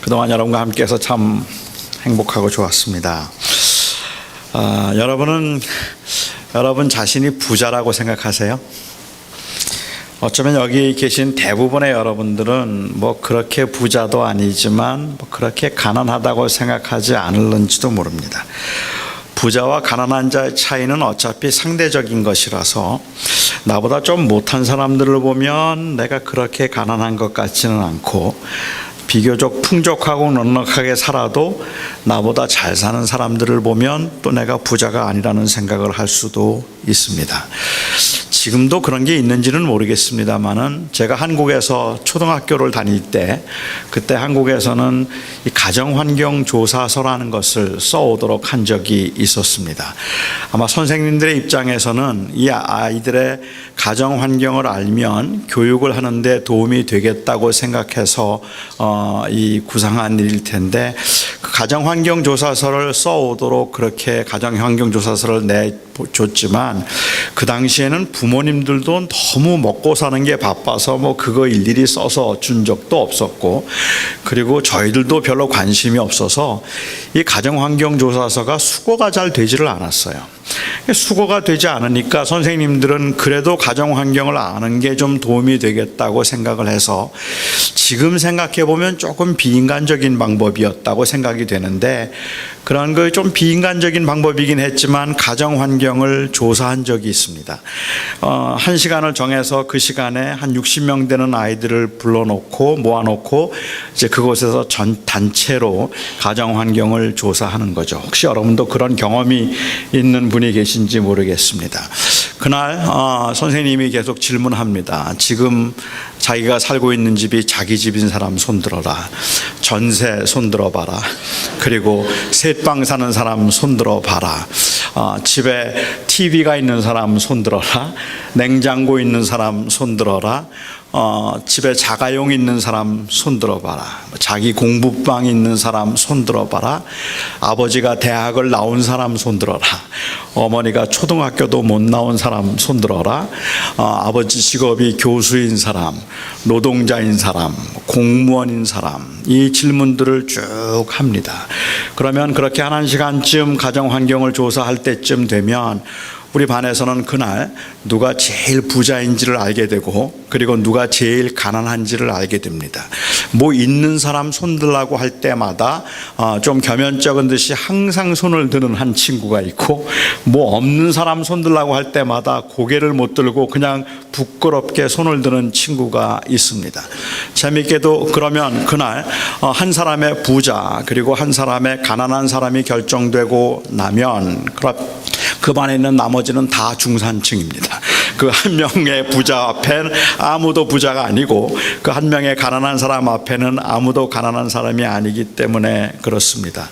그동안 여러분과 함께해서 참 행복하고 좋았습니다. 여러분은 여러분 자신이 부자라고 생각하세요? 어쩌면 여기 계신 대부분의 여러분들은 뭐 그렇게 부자도 아니지만 뭐 그렇게 가난하다고 생각하지 않을는지도 모릅니다. 부자와 가난한 자의 차이는 어차피 상대적인 것이라서 나보다 좀 못한 사람들을 보면 내가 그렇게 가난한 것 같지는 않고, 비교적 풍족하고 넉넉하게 살아도 나보다 잘 사는 사람들을 보면 또 내가 부자가 아니라는 생각을 할 수도 있습니다. 지금도 그런 게 있는지는 모르겠습니다만은, 제가 한국에서 초등학교를 다닐 때, 그때 한국에서는 이 가정환경조사서라는 것을 써오도록 한 적이 있었습니다. 아마 선생님들의 입장에서는 이 아이들의 가정환경을 알면 교육을 하는데 도움이 되겠다고 생각해서 이 구상한 일일 텐데, 그 가정환경조사서를 써오도록 그렇게 가정환경조사서를 내줬지만, 그 당시에는 부모님들도 너무 먹고 사는 게 바빠서 뭐 그거 일일이 써서 준 적도 없었고, 그리고 저희들도 별로 관심이 없어서 이 가정환경조사서가 수거가 잘 되지를 않았어요. 수거가 되지 않으니까 선생님들은 그래도 가정환경을 아는 게 좀 도움이 되겠다고 생각을 해서, 지금 생각해 보면 조금 비인간적인 방법이었다고 생각이 되는데, 그런 거 좀 비인간적인 방법이긴 했지만 가정환경을 조사한 적이 있습니다. 한 시간을 정해서 그 시간에 한 60명 되는 아이들을 불러놓고 모아놓고 이제 그곳에서 전 단체로 가정환경을 조사하는 거죠. 혹시 여러분도 그런 경험이 있는 분이 계신지 모르겠습니다. 그날 선생님이 계속 질문합니다. 지금 자기가 살고 있는 집이 자기 집인 사람 손들어라. 전세 손들어봐라. 그리고 셋방 사는 사람 손들어봐라. 집에 TV가 있는 사람 손들어라. 냉장고 있는 사람 손들어라. 집에 자가용 있는 사람 손들어봐라. 자기 공부방 있는 사람 손들어봐라. 아버지가 대학을 나온 사람 손들어라. 어머니가 초등학교도 못 나온 사람 손들어라. 아버지 직업이 교수인 사람, 노동자인 사람, 공무원인 사람, 이 질문들을 쭉 합니다. 그러면 그렇게 한 시간쯤 가정환경을 조사할 때쯤 되면 우리 반에서는 그날 누가 제일 부자인지를 알게 되고, 그리고 누가 제일 가난한지를 알게 됩니다. 뭐 있는 사람 손들라고 할 때마다 좀 겸연쩍은 듯이 항상 손을 드는 한 친구가 있고, 뭐 없는 사람 손들라고 할 때마다 고개를 못 들고 그냥 부끄럽게 손을 드는 친구가 있습니다. 재밌게도 그러면 그날 한 사람의 부자 그리고 한 사람의 가난한 사람이 결정되고 나면 그 반에 있는 나머지는 다 중산층입니다. 그 한 명의 부자 앞에는 아무도 부자가 아니고, 그 한 명의 가난한 사람 앞에는 아무도 가난한 사람이 아니기 때문에 그렇습니다.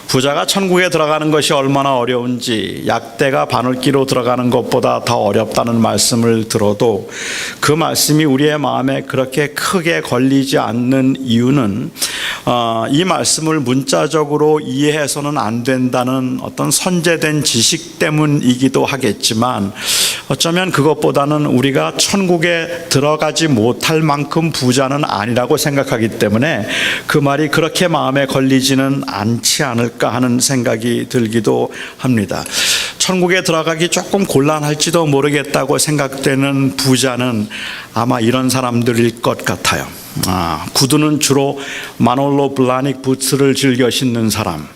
부자가 천국에 들어가는 것이 얼마나 어려운지 약대가 바늘기로 들어가는 것보다 더 어렵다는 말씀을 들어도, 그 말씀이 우리의 마음에 그렇게 크게 걸리지 않는 이유는 이 말씀을 문자적으로 이해해서는 안 된다는 어떤 선제된 지식 때문이기도 하겠지만, 어쩌면 그것보다는 우리가 천국에 들어가지 못할 만큼 부자는 아니라고 생각하기 때문에 그 말이 그렇게 마음에 걸리지는 않지 않을까 하는 생각이 들기도 합니다. 천국에 들어가기 조금 곤란할지도 모르겠다고 생각되는 부자는 아마 이런 사람들일 것 같아요. 구두는 주로 마놀로 블라닉 부츠를 즐겨 신는 사람,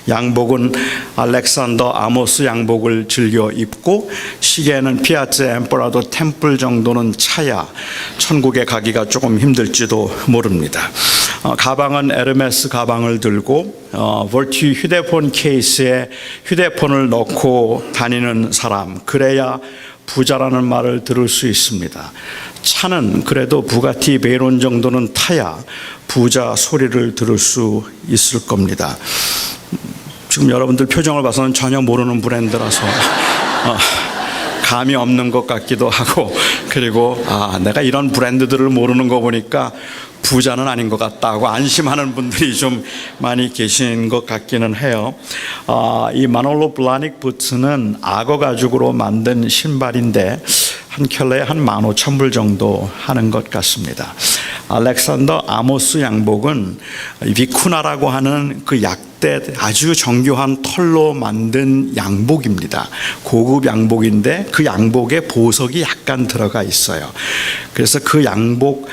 양복은 알렉산더 아모스 양복을 즐겨 입고, 시계는 피아츠 엠퍼라도 템플 정도는 차야 천국에 가기가 조금 힘들지도 모릅니다. 가방은 에르메스 가방을 들고 볼트 휴대폰 케이스에 휴대폰을 넣고 다니는 사람, 그래야 부자라는 말을 들을 수 있습니다. 차는 그래도 부가티 베이론 정도는 타야 부자 소리를 들을 수 있을 겁니다. 지금 여러분들 표정을 봐서는 전혀 모르는 브랜드라서 감이 없는 것 같기도 하고, 그리고 내가 이런 브랜드들을 모르는 거 보니까 부자는 아닌 것 같다고 안심하는 분들이 좀 많이 계신 것 같기는 해요. 이 마놀로 블라닉 부츠는 악어 가죽으로 만든 신발인데 한 켤레에 한 15,000불 정도 하는 것 같습니다. 알렉산더 아모스 양복은 비쿠나라고 하는 그 약대 아주 정교한 털로 만든 양복입니다. 고급 양복인데 그 양복에 보석이 약간 들어가 있어요. 그래서 그 양복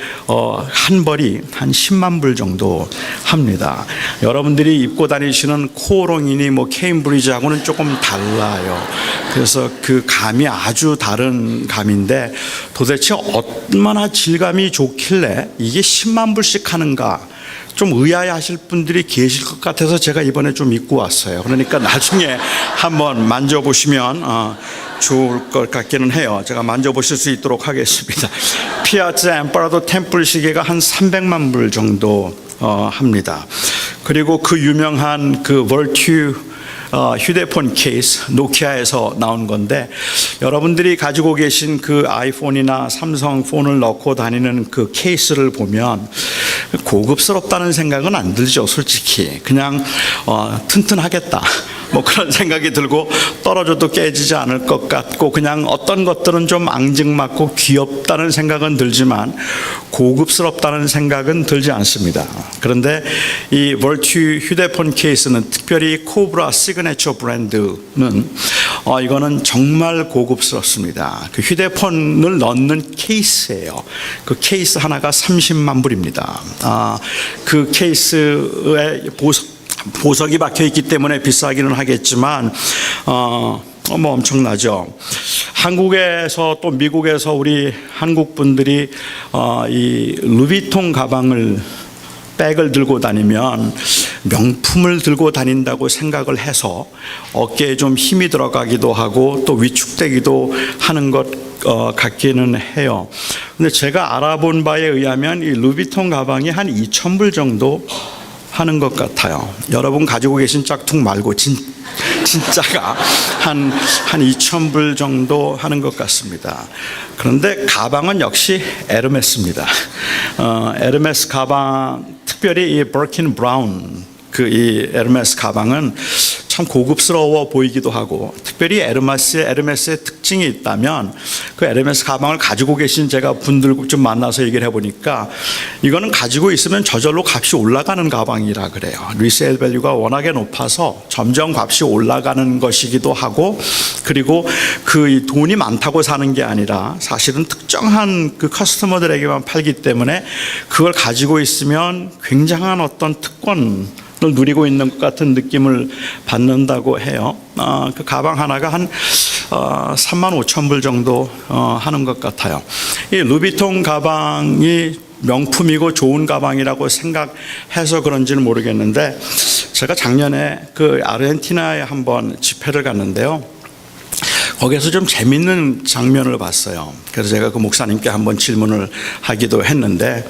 한 벌이 한 10만 불 정도 합니다. 여러분들이 입고 다니시는 코오롱이니 뭐 케임브리지하고는 조금 달라요. 그래서 그 감이 아주 다른 감인데 도대체 얼마나 질감이 좋길래 이게 10만 불씩 하는가, 좀 의아해하실 분들이 계실 것 같아서 제가 이번에 좀 입고 왔어요. 그러니까 나중에 한번 만져보시면 좋을 것 같기는 해요. 제가 만져보실 수 있도록 하겠습니다. 피아츠 엠퍼러도 템플 시계가 한 300만 불 정도 합니다. 그리고 그 유명한 그 벌튜 휴대폰 케이스, 노키아에서 나온 건데, 여러분들이 가지고 계신 그 아이폰이나 삼성 폰을 넣고 다니는 그 케이스를 보면 고급스럽다는 생각은 안 들죠. 솔직히 그냥 튼튼하겠다 뭐 그런 생각이 들고, 떨어져도 깨지지 않을 것 같고, 그냥 어떤 것들은 좀 앙증맞고 귀엽다는 생각은 들지만 고급스럽다는 생각은 들지 않습니다. 그런데 이 벌튜 휴대폰 케이스는, 특별히 코브라 시그네처 브랜드는 이거는 정말 고급스럽습니다. 그 휴대폰을 넣는 케이스예요. 그 케이스 하나가 30만 불입니다. 그 케이스에 보석이 박혀 있기 때문에 비싸기는 하겠지만 뭐 엄청나죠. 한국에서 또 미국에서 우리 한국 분들이 이 루비통 가방을, 백을 들고 다니면 명품을 들고 다닌다고 생각을 해서 어깨에 좀 힘이 들어가기도 하고 또 위축되기도 하는 것 같기는 해요. 근데 제가 알아본 바에 의하면 이 루비통 가방이 한 2,000불 정도 하는 것 같아요. 여러분 가지고 계신 짝퉁 말고 진짜가 한 2,000불 정도 하는 것 같습니다. 그런데 가방은 역시 에르메스입니다. 에르메스 가방, 특별히 이 버킨 브라운 이 에르메스 가방은 참 고급스러워 보이기도 하고, 특별히 에르메스의 특징이 있다면, 그 에르메스 가방을 가지고 계신 제가 분들 좀 만나서 얘기를 해보니까 이거는 가지고 있으면 저절로 값이 올라가는 가방이라 그래요. 리세일 밸류가 워낙에 높아서 점점 값이 올라가는 것이기도 하고, 그리고 그 돈이 많다고 사는 게 아니라 사실은 특정한 그 커스터머들에게만 팔기 때문에 그걸 가지고 있으면 굉장한 어떤 특권을 누리고 있는 것 같은 느낌을 받는다고 해요. 그 가방 하나가 한 3만 5천 불 정도 하는 것 같아요. 이 루비통 가방이 명품이고 좋은 가방이라고 생각해서 그런지는 모르겠는데, 제가 작년에 그 아르헨티나에 한번 집회를 갔는데요. 거기에서 좀 재밌는 장면을 봤어요. 그래서 제가 그 목사님께 한번 질문을 하기도 했는데,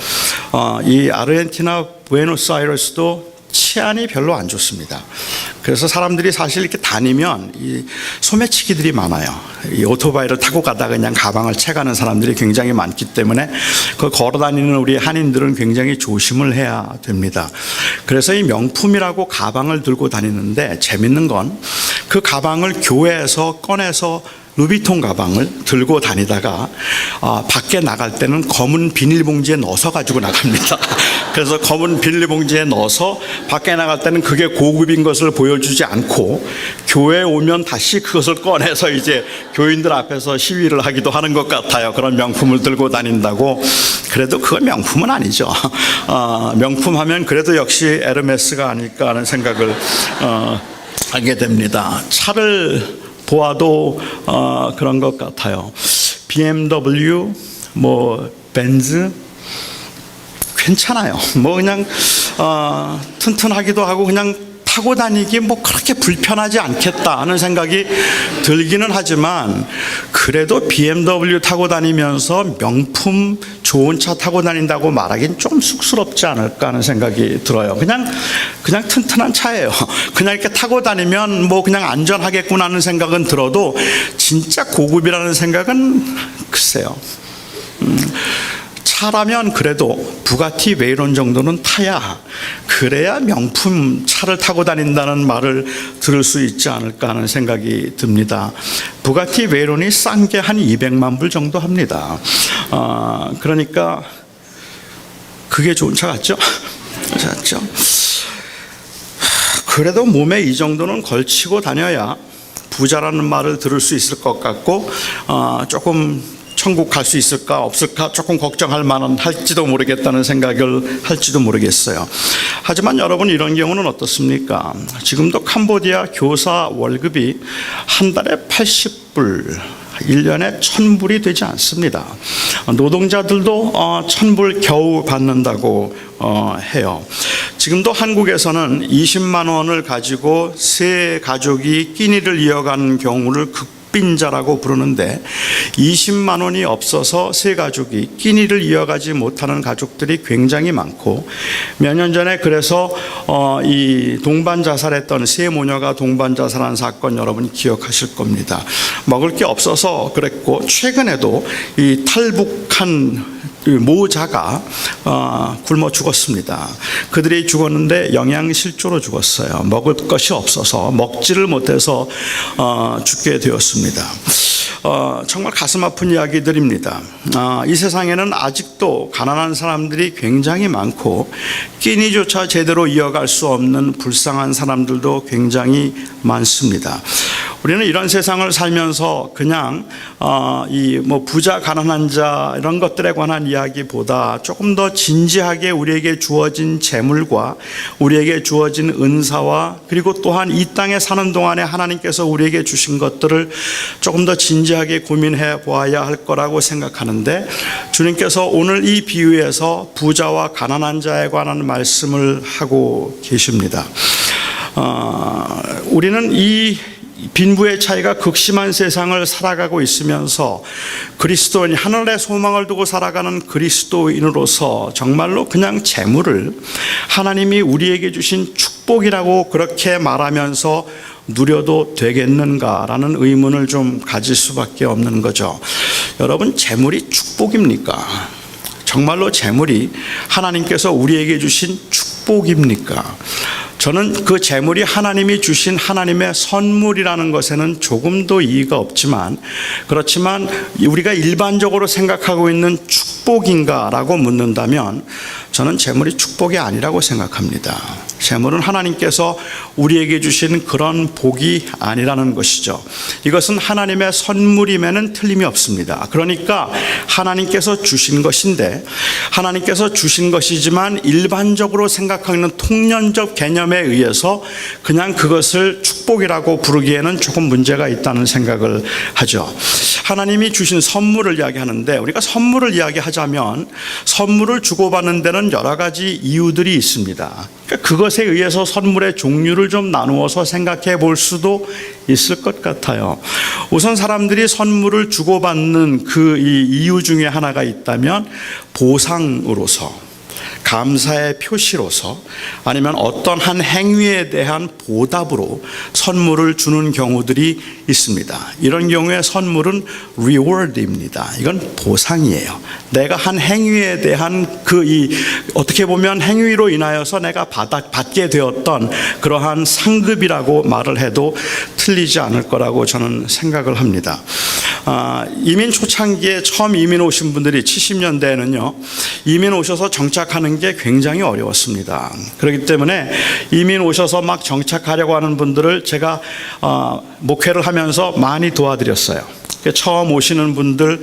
이 아르헨티나 부에노스아이레스도 치안이 별로 안 좋습니다. 그래서 사람들이 사실 이렇게 다니면 이 소매치기들이 많아요. 이 오토바이를 타고 가다가 그냥 가방을 채가는 사람들이 굉장히 많기 때문에 그 걸어 다니는 우리 한인들은 굉장히 조심을 해야 됩니다. 그래서 이 명품이라고 가방을 들고 다니는데, 재밌는 건 그 가방을 교회에서 꺼내서 루비통 가방을 들고 다니다가 밖에 나갈 때는 검은 비닐봉지에 넣어서 가지고 나갑니다. 그래서 검은 비닐봉지에 넣어서 밖에 나갈 때는 그게 고급인 것을 보여주지 않고, 교회에 오면 다시 그것을 꺼내서 이제 교인들 앞에서 시위를 하기도 하는 것 같아요. 그런 명품을 들고 다닌다고. 그래도 그건 명품은 아니죠. 명품하면 그래도 역시 에르메스가 아닐까 하는 생각을 하게 됩니다. 차를 보아도 그런 것 같아요. BMW, 뭐 벤츠 괜찮아요. 뭐 그냥 튼튼하기도 하고 그냥 타고 다니기 뭐 그렇게 불편하지 않겠다 하는 생각이 들기는 하지만, 그래도 BMW 타고 다니면서 명품 좋은 차 타고 다닌다고 말하기는 좀 쑥스럽지 않을까 하는 생각이 들어요. 그냥 튼튼한 차예요. 그냥 이렇게 타고 다니면 뭐 그냥 안전하겠구나 하는 생각은 들어도 진짜 고급이라는 생각은 글쎄요. 차라면 그래도 부가티 베이론 정도는 타야, 그래야 명품 차를 타고 다닌다는 말을 들을 수 있지 않을까 하는 생각이 듭니다. 부가티 베이론이 싼 게 한 200만 불 정도 합니다. 그러니까 그게 좋은 차 같죠? 맞죠? 그래도 몸에 이 정도는 걸치고 다녀야 부자라는 말을 들을 수 있을 것 같고, 조금 천국 갈 수 있을까 없을까 조금 걱정할 만한 할지도 모르겠다는 생각을 할지도 모르겠어요. 하지만 여러분, 이런 경우는 어떻습니까? 지금도 캄보디아 교사 월급이 한 달에 80불, 1년에 1000불이 되지 않습니다. 노동자들도 1000불 겨우 받는다고 해요. 지금도 한국에서는 20만 원을 가지고 세 가족이 끼니를 이어가는 경우를 극빈자라고 부르는데, 20만 원이 없어서 세 가족이 끼니를 이어가지 못하는 가족들이 굉장히 많고, 몇 년 전에 그래서 이 동반 자살했던 세 모녀가 동반 자살한 사건 여러분 기억하실 겁니다. 먹을 게 없어서 그랬고, 최근에도 이 탈북한 모자가 굶어 죽었습니다. 그들이 죽었는데 영양실조로 죽었어요. 먹을 것이 없어서, 먹지를 못해서 죽게 되었습니다. 정말 가슴 아픈 이야기들입니다. 이 세상에는 아직도 가난한 사람들이 굉장히 많고, 끼니조차 제대로 이어갈 수 없는 불쌍한 사람들도 굉장히 많습니다. 우리는 이런 세상을 살면서 그냥 이 뭐 부자 가난한 자 이런 것들에 관한 이야기보다 조금 더 진지하게 우리에게 주어진 재물과 우리에게 주어진 은사와, 그리고 또한 이 땅에 사는 동안에 하나님께서 우리에게 주신 것들을 조금 더 진지하게 고민해 보아야 할 거라고 생각하는데, 주님께서 오늘 이 비유에서 부자와 가난한 자에 관한 말씀을 하고 계십니다. 우리는 이 빈부의 차이가 극심한 세상을 살아가고 있으면서 그리스도인, 하늘의 소망을 두고 살아가는 그리스도인으로서 정말로 그냥 재물을 하나님이 우리에게 주신 축복이라고 그렇게 말하면서 누려도 되겠는가라는 의문을 좀 가질 수밖에 없는 거죠. 여러분, 재물이 축복입니까? 정말로 재물이 하나님께서 우리에게 주신 축복입니까? 저는 그 재물이 하나님이 주신 하나님의 선물이라는 것에는 조금도 이의가 없지만, 그렇지만 우리가 일반적으로 생각하고 있는 축복인가라고 묻는다면 저는 재물이 축복이 아니라고 생각합니다. 재물은 하나님께서 우리에게 주신 그런 복이 아니라는 것이죠. 이것은 하나님의 선물임에는 틀림이 없습니다. 그러니까 하나님께서 주신 것인데, 하나님께서 주신 것이지만 일반적으로 생각하는 통념적 개념에 의해서 그냥 그것을 축복이라고 부르기에는 조금 문제가 있다는 생각을 하죠. 하나님이 주신 선물을 이야기하는데, 우리가 선물을 이야기하자면 선물을 주고받는 데는 여러 가지 이유들이 있습니다. 그러니까 그것에 의해서 선물의 종류를 좀 나누어서 생각해 볼 수도 있을 것 같아요. 우선 사람들이 선물을 주고받는 그 이유 중에 하나가 있다면 보상으로서, 감사의 표시로서, 아니면 어떤 한 행위에 대한 보답으로 선물을 주는 경우들이 있습니다. 이런 경우에 선물은 reward입니다. 이건 보상이에요. 내가 한 행위에 대한 어떻게 보면 행위로 인하여서 내가 받게 되었던 그러한 상급이라고 말을 해도 틀리지 않을 거라고 저는 생각을 합니다. 이민 초창기에 처음 이민 오신 분들이 70년대에는요, 이민 오셔서 정착하는 게 굉장히 어려웠습니다. 그렇기 때문에 이민 오셔서 막 정착하려고 하는 분들을 제가 목회를 하면서 많이 도와드렸어요. 처음 오시는 분들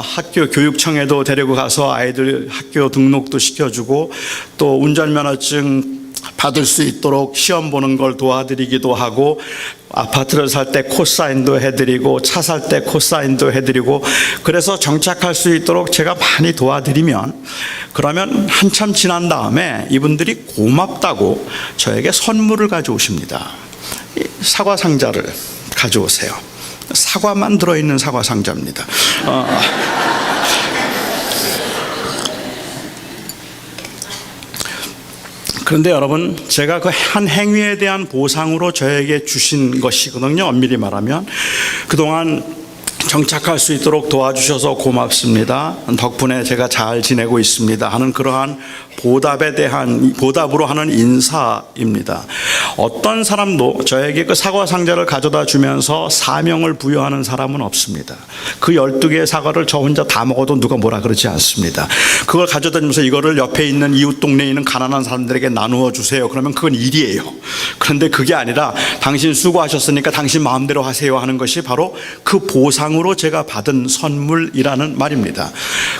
학교 교육청에도 데리고 가서 아이들 학교 등록도 시켜주고, 또 운전면허증 받을 수 있도록 시험 보는 걸 도와드리기도 하고, 아파트를 살 때 코사인도 해드리고, 차 살 때 코사인도 해드리고, 그래서 정착할 수 있도록 제가 많이 도와드리면, 그러면 한참 지난 다음에 이분들이 고맙다고 저에게 선물을 가져오십니다. 사과 상자를 가져오세요. 사과만 들어있는 사과 상자입니다. 그런데 여러분, 제가 그 한 행위에 대한 보상으로 저에게 주신 것이거든요. 엄밀히 말하면 그동안 정착할 수 있도록 도와주셔서 고맙습니다. 덕분에 제가 잘 지내고 있습니다 하는 그러한 보답으로 하는 인사입니다. 어떤 사람도 저에게 그 사과 상자를 가져다 주면서 사명을 부여하는 사람은 없습니다. 그 12개의 사과를 저 혼자 다 먹어도 누가 뭐라 그러지 않습니다. 그걸 가져다 주면서 이거를 옆에 있는 이웃 동네에 있는 가난한 사람들에게 나누어 주세요. 그러면 그건 일이에요. 그런데 그게 아니라 당신 수고하셨으니까 당신 마음대로 하세요 하는 것이 바로 그 보상으로 제가 받은 선물이라는 말입니다.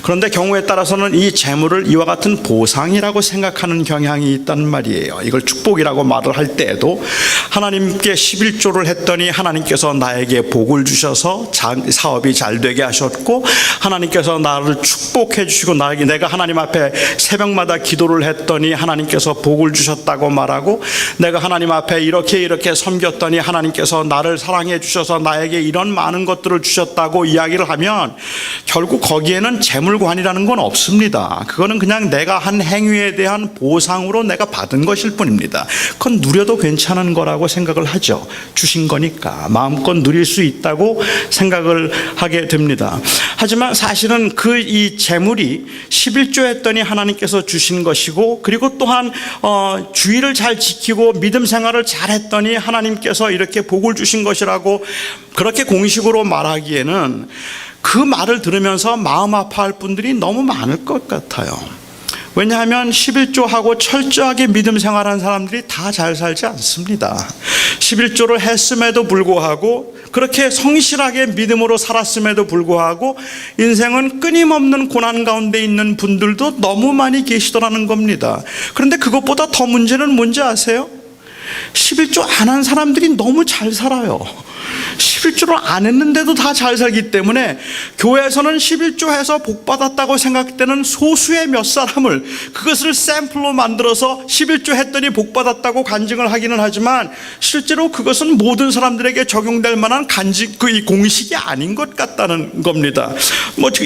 그런데 경우에 따라서는 이 재물을 이와 같은 보상이라고 생각하는 경향이 있단 말이에요. 이걸 축복이라고 말을 할 때에도 하나님께 11조를 했더니 하나님께서 나에게 복을 주셔서 사업이 잘 되게 하셨고, 하나님께서 나를 축복해 주시고, 내가 하나님 앞에 새벽마다 기도를 했더니 하나님께서 복을 주셨다고 말하고, 내가 하나님 앞에 이렇게 섬겼더니 하나님께서 나를 사랑해 주셔서 나에게 이런 많은 것들을 주셨다고 이야기를 하면 결국 거기에는 재물관이라는 건 없습니다. 그거는 그냥 내가 한 행위에 대한 보상으로 내가 받은 것일 뿐입니다. 그건 누려도 괜찮은 거라고 생각을 하죠. 주신 거니까 마음껏 누릴 수 있다고 생각을 하게 됩니다. 하지만 사실은 이 재물이 11조 했더니 하나님께서 주신 것이고, 그리고 또한 주의를 잘 지키고 믿음 생활을 잘 했더니 하나님께서 이렇게 복을 주신 것이라고 그렇게 공식으로 말하기에는 그 말을 들으면서 마음 아파할 분들이 너무 많을 것 같아요. 왜냐하면 11조하고 철저하게 믿음 생활한 사람들이 다 잘 살지 않습니다. 11조를 했음에도 불구하고, 그렇게 성실하게 믿음으로 살았음에도 불구하고 인생은 끊임없는 고난 가운데 있는 분들도 너무 많이 계시더라는 겁니다. 그런데 그것보다 더 문제는 뭔지 아세요? 11조 안 한 사람들이 너무 잘 살아요. 11조를 안 했는데도 다 잘 살기 때문에 교회에서는 11조 해서 복 받았다고 생각되는 소수의 몇 사람을, 그것을 샘플로 만들어서 11조 했더니 복 받았다고 간증을 하기는 하지만 실제로 그것은 모든 사람들에게 적용될 만한 이 공식이 아닌 것 같다는 겁니다.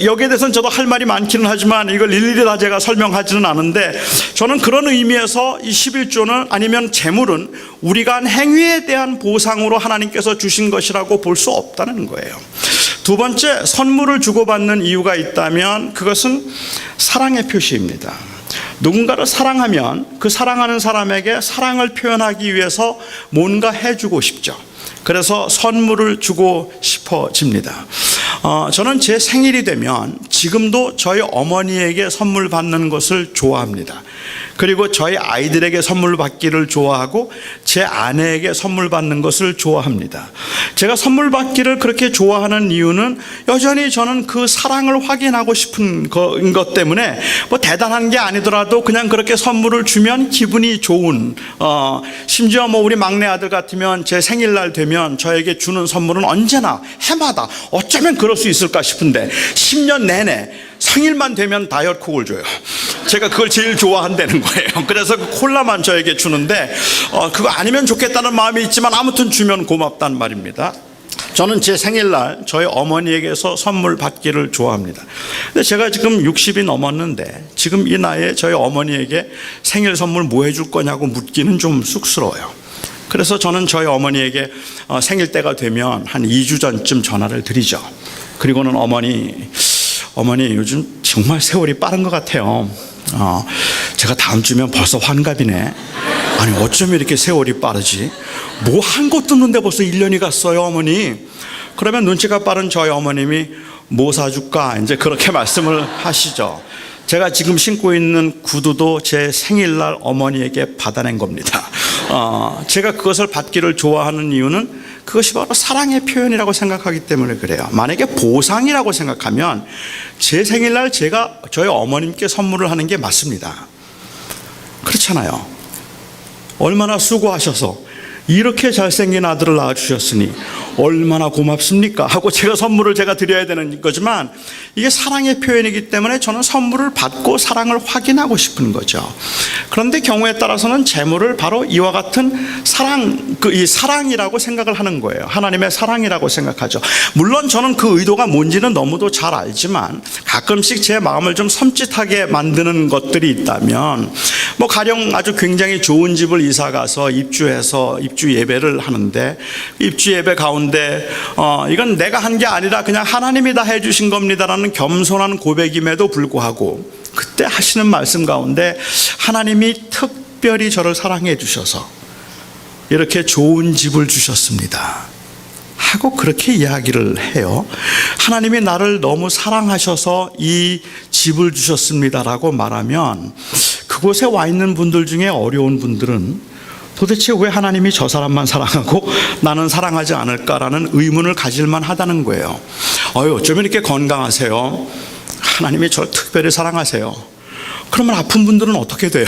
여기에 대해서는 저도 할 말이 많기는 하지만 이걸 일일이 다 제가 설명하지는 않은데, 저는 그런 의미에서 이 11조는 아니면 재물은 우리가 한 행위에 대한 보상으로 하나님께서 주신 것이라고 볼 수 없다는 거예요. 두 번째, 선물을 주고받는 이유가 있다면 그것은 사랑의 표시입니다. 누군가를 사랑하면 그 사랑하는 사람에게 사랑을 표현하기 위해서 뭔가 해주고 싶죠. 그래서 선물을 주고 싶어집니다. 저는 제 생일이 되면 지금도 저희 어머니에게 선물 받는 것을 좋아합니다. 그리고 저희 아이들에게 선물 받기를 좋아하고 제 아내에게 선물 받는 것을 좋아합니다. 제가 선물 받기를 그렇게 좋아하는 이유는 여전히 저는 그 사랑을 확인하고 싶은 것 때문에 대단한 게 아니더라도 그냥 그렇게 선물을 주면 기분이 좋은, 심지어 우리 막내 아들 같으면 제 생일날 되면 저에게 주는 선물은 언제나 해마다 어쩌면 그럴 수 있을까 싶은데 10년 내내 생일만 되면 다이어트콕을 줘요. 제가 그걸 제일 좋아한다는 거예요. 그래서 그 콜라만 저에게 주는데 그거 아니면 좋겠다는 마음이 있지만 아무튼 주면 고맙다는 말입니다. 저는 제 생일날 저희 어머니에게서 선물 받기를 좋아합니다. 근데 제가 지금 60이 넘었는데 지금 이 나이에 저희 어머니에게 생일 선물 뭐 해줄 거냐고 묻기는 좀 쑥스러워요. 그래서 저는 저희 어머니에게 생일 때가 되면 한 2주 전쯤 전화를 드리죠. 그리고는 어머니 요즘 정말 세월이 빠른 것 같아요. 제가 다음 주면 벌써 환갑이네. 아니 어쩜 이렇게 세월이 빠르지? 뭐 한 것도 없는데 벌써 1년이 갔어요, 어머니. 그러면 눈치가 빠른 저희 어머님이 뭐 사줄까? 이제 그렇게 말씀을 하시죠. 제가 지금 신고 있는 구두도 제 생일날 어머니에게 받아낸 겁니다. 제가 그것을 받기를 좋아하는 이유는 그것이 바로 사랑의 표현이라고 생각하기 때문에 그래요. 만약에 보상이라고 생각하면 제 생일날 제가 저희 어머님께 선물을 하는 게 맞습니다. 그렇잖아요. 얼마나 수고하셔서 이렇게 잘생긴 아들을 낳아주셨으니 얼마나 고맙습니까 하고 제가 선물을 드려야 되는 거지만, 이게 사랑의 표현이기 때문에 저는 선물을 받고 사랑을 확인하고 싶은 거죠. 그런데 경우에 따라서는 재물을 바로 이와 같은 이 사랑이라고 생각을 하는 거예요. 하나님의 사랑이라고 생각하죠. 물론 저는 그 의도가 뭔지는 너무도 잘 알지만 가끔씩 제 마음을 좀 섬찟하게 만드는 것들이 있다면, 가령 아주 굉장히 좋은 집을 이사 가서 입주 예배를 하는데 입주 예배 가운데 가운데 이건 내가 한 게 아니라 그냥 하나님이 다 해주신 겁니다라는 겸손한 고백임에도 불구하고 그때 하시는 말씀 가운데 하나님이 특별히 저를 사랑해 주셔서 이렇게 좋은 집을 주셨습니다 하고 그렇게 이야기를 해요. 하나님이 나를 너무 사랑하셔서 이 집을 주셨습니다라고 말하면 그곳에 와 있는 분들 중에 어려운 분들은 도대체 왜 하나님이 저 사람만 사랑하고 나는 사랑하지 않을까라는 의문을 가질만 하다는 거예요. 어쩌면 이렇게 건강하세요. 하나님이 저를 특별히 사랑하세요. 그러면 아픈 분들은 어떻게 돼요?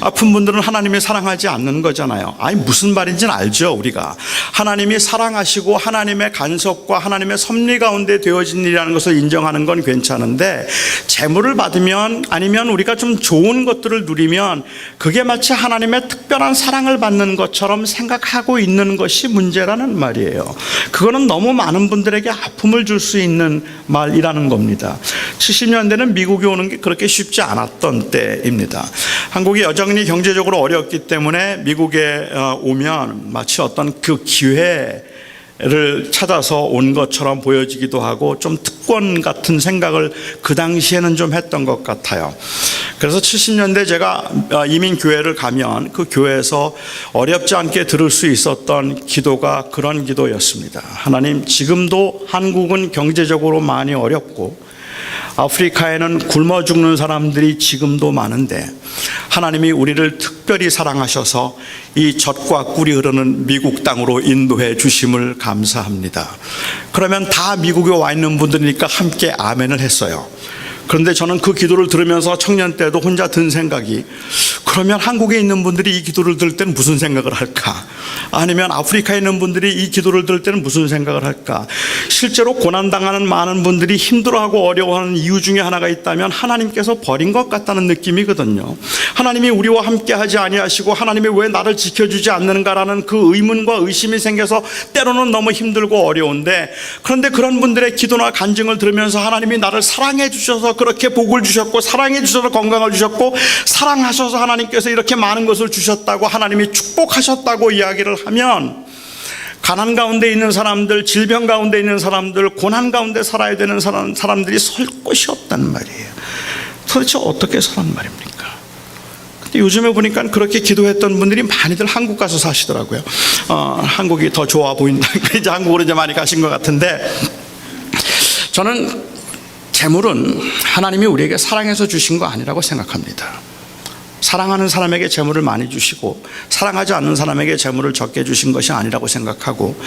아픈 분들은 하나님이 사랑하지 않는 거잖아요. 아니 무슨 말인지는 알죠 우리가. 하나님이 사랑하시고 하나님의 간섭과 하나님의 섭리 가운데 되어진 일이라는 것을 인정하는 건 괜찮은데 재물을 받으면 아니면 우리가 좀 좋은 것들을 누리면 그게 마치 하나님의 특별한 사랑을 받는 것처럼 생각하고 있는 것이 문제라는 말이에요. 그거는 너무 많은 분들에게 아픔을 줄 수 있는 말이라는 겁니다. 70년대는 미국에 오는 게 그렇게 쉽지 않았던 때입니다. 한국이 여전히 경제적으로 어렵기 때문에 미국에 오면 마치 어떤 그 기회를 찾아서 온 것처럼 보여지기도 하고 좀 특권 같은 생각을 그 당시에는 좀 했던 것 같아요. 그래서 70년대 제가 이민교회를 가면 그 교회에서 어렵지 않게 들을 수 있었던 기도가 그런 기도였습니다. 하나님, 지금도 한국은 경제적으로 많이 어렵고 아프리카에는 굶어 죽는 사람들이 지금도 많은데 하나님이 우리를 특별히 사랑하셔서 이 젖과 꿀이 흐르는 미국 땅으로 인도해 주심을 감사합니다. 그러면 다 미국에 와 있는 분들이니까 함께 아멘을 했어요. 그런데 저는 그 기도를 들으면서 청년 때도 혼자 든 생각이, 그러면 한국에 있는 분들이 이 기도를 들을 때는 무슨 생각을 할까? 아니면 아프리카에 있는 분들이 이 기도를 들을 때는 무슨 생각을 할까? 실제로 고난당하는 많은 분들이 힘들어하고 어려워하는 이유 중에 하나가 있다면 하나님께서 버린 것 같다는 느낌이거든요. 하나님이 우리와 함께 하지 아니하시고 하나님이 왜 나를 지켜주지 않는가라는 그 의문과 의심이 생겨서 때로는 너무 힘들고 어려운데, 그런데 그런 분들의 기도나 간증을 들으면서 하나님이 나를 사랑해 주셔서 그렇게 복을 주셨고, 사랑해 주셔서 건강을 주셨고, 사랑하셔서 하나님께서 이렇게 많은 것을 주셨다고, 하나님이 축복하셨다고 이야기를 하면, 가난 가운데 있는 사람들, 질병 가운데 있는 사람들, 고난 가운데 살아야 되는 사람들이 설 곳이 없단 말이에요. 도대체 어떻게 서란 말입니까? 근데 요즘에 보니까 그렇게 기도했던 분들이 많이들 한국 가서 사시더라고요. 한국이 더 좋아 보인다. 이제 한국으로 이제 많이 가신 것 같은데, 저는 재물은 하나님이 우리에게 사랑해서 주신 거 아니라고 생각합니다. 사랑하는 사람에게 재물을 많이 주시고 사랑하지 않는 사람에게 재물을 적게 주신 것이 아니라고 생각하고,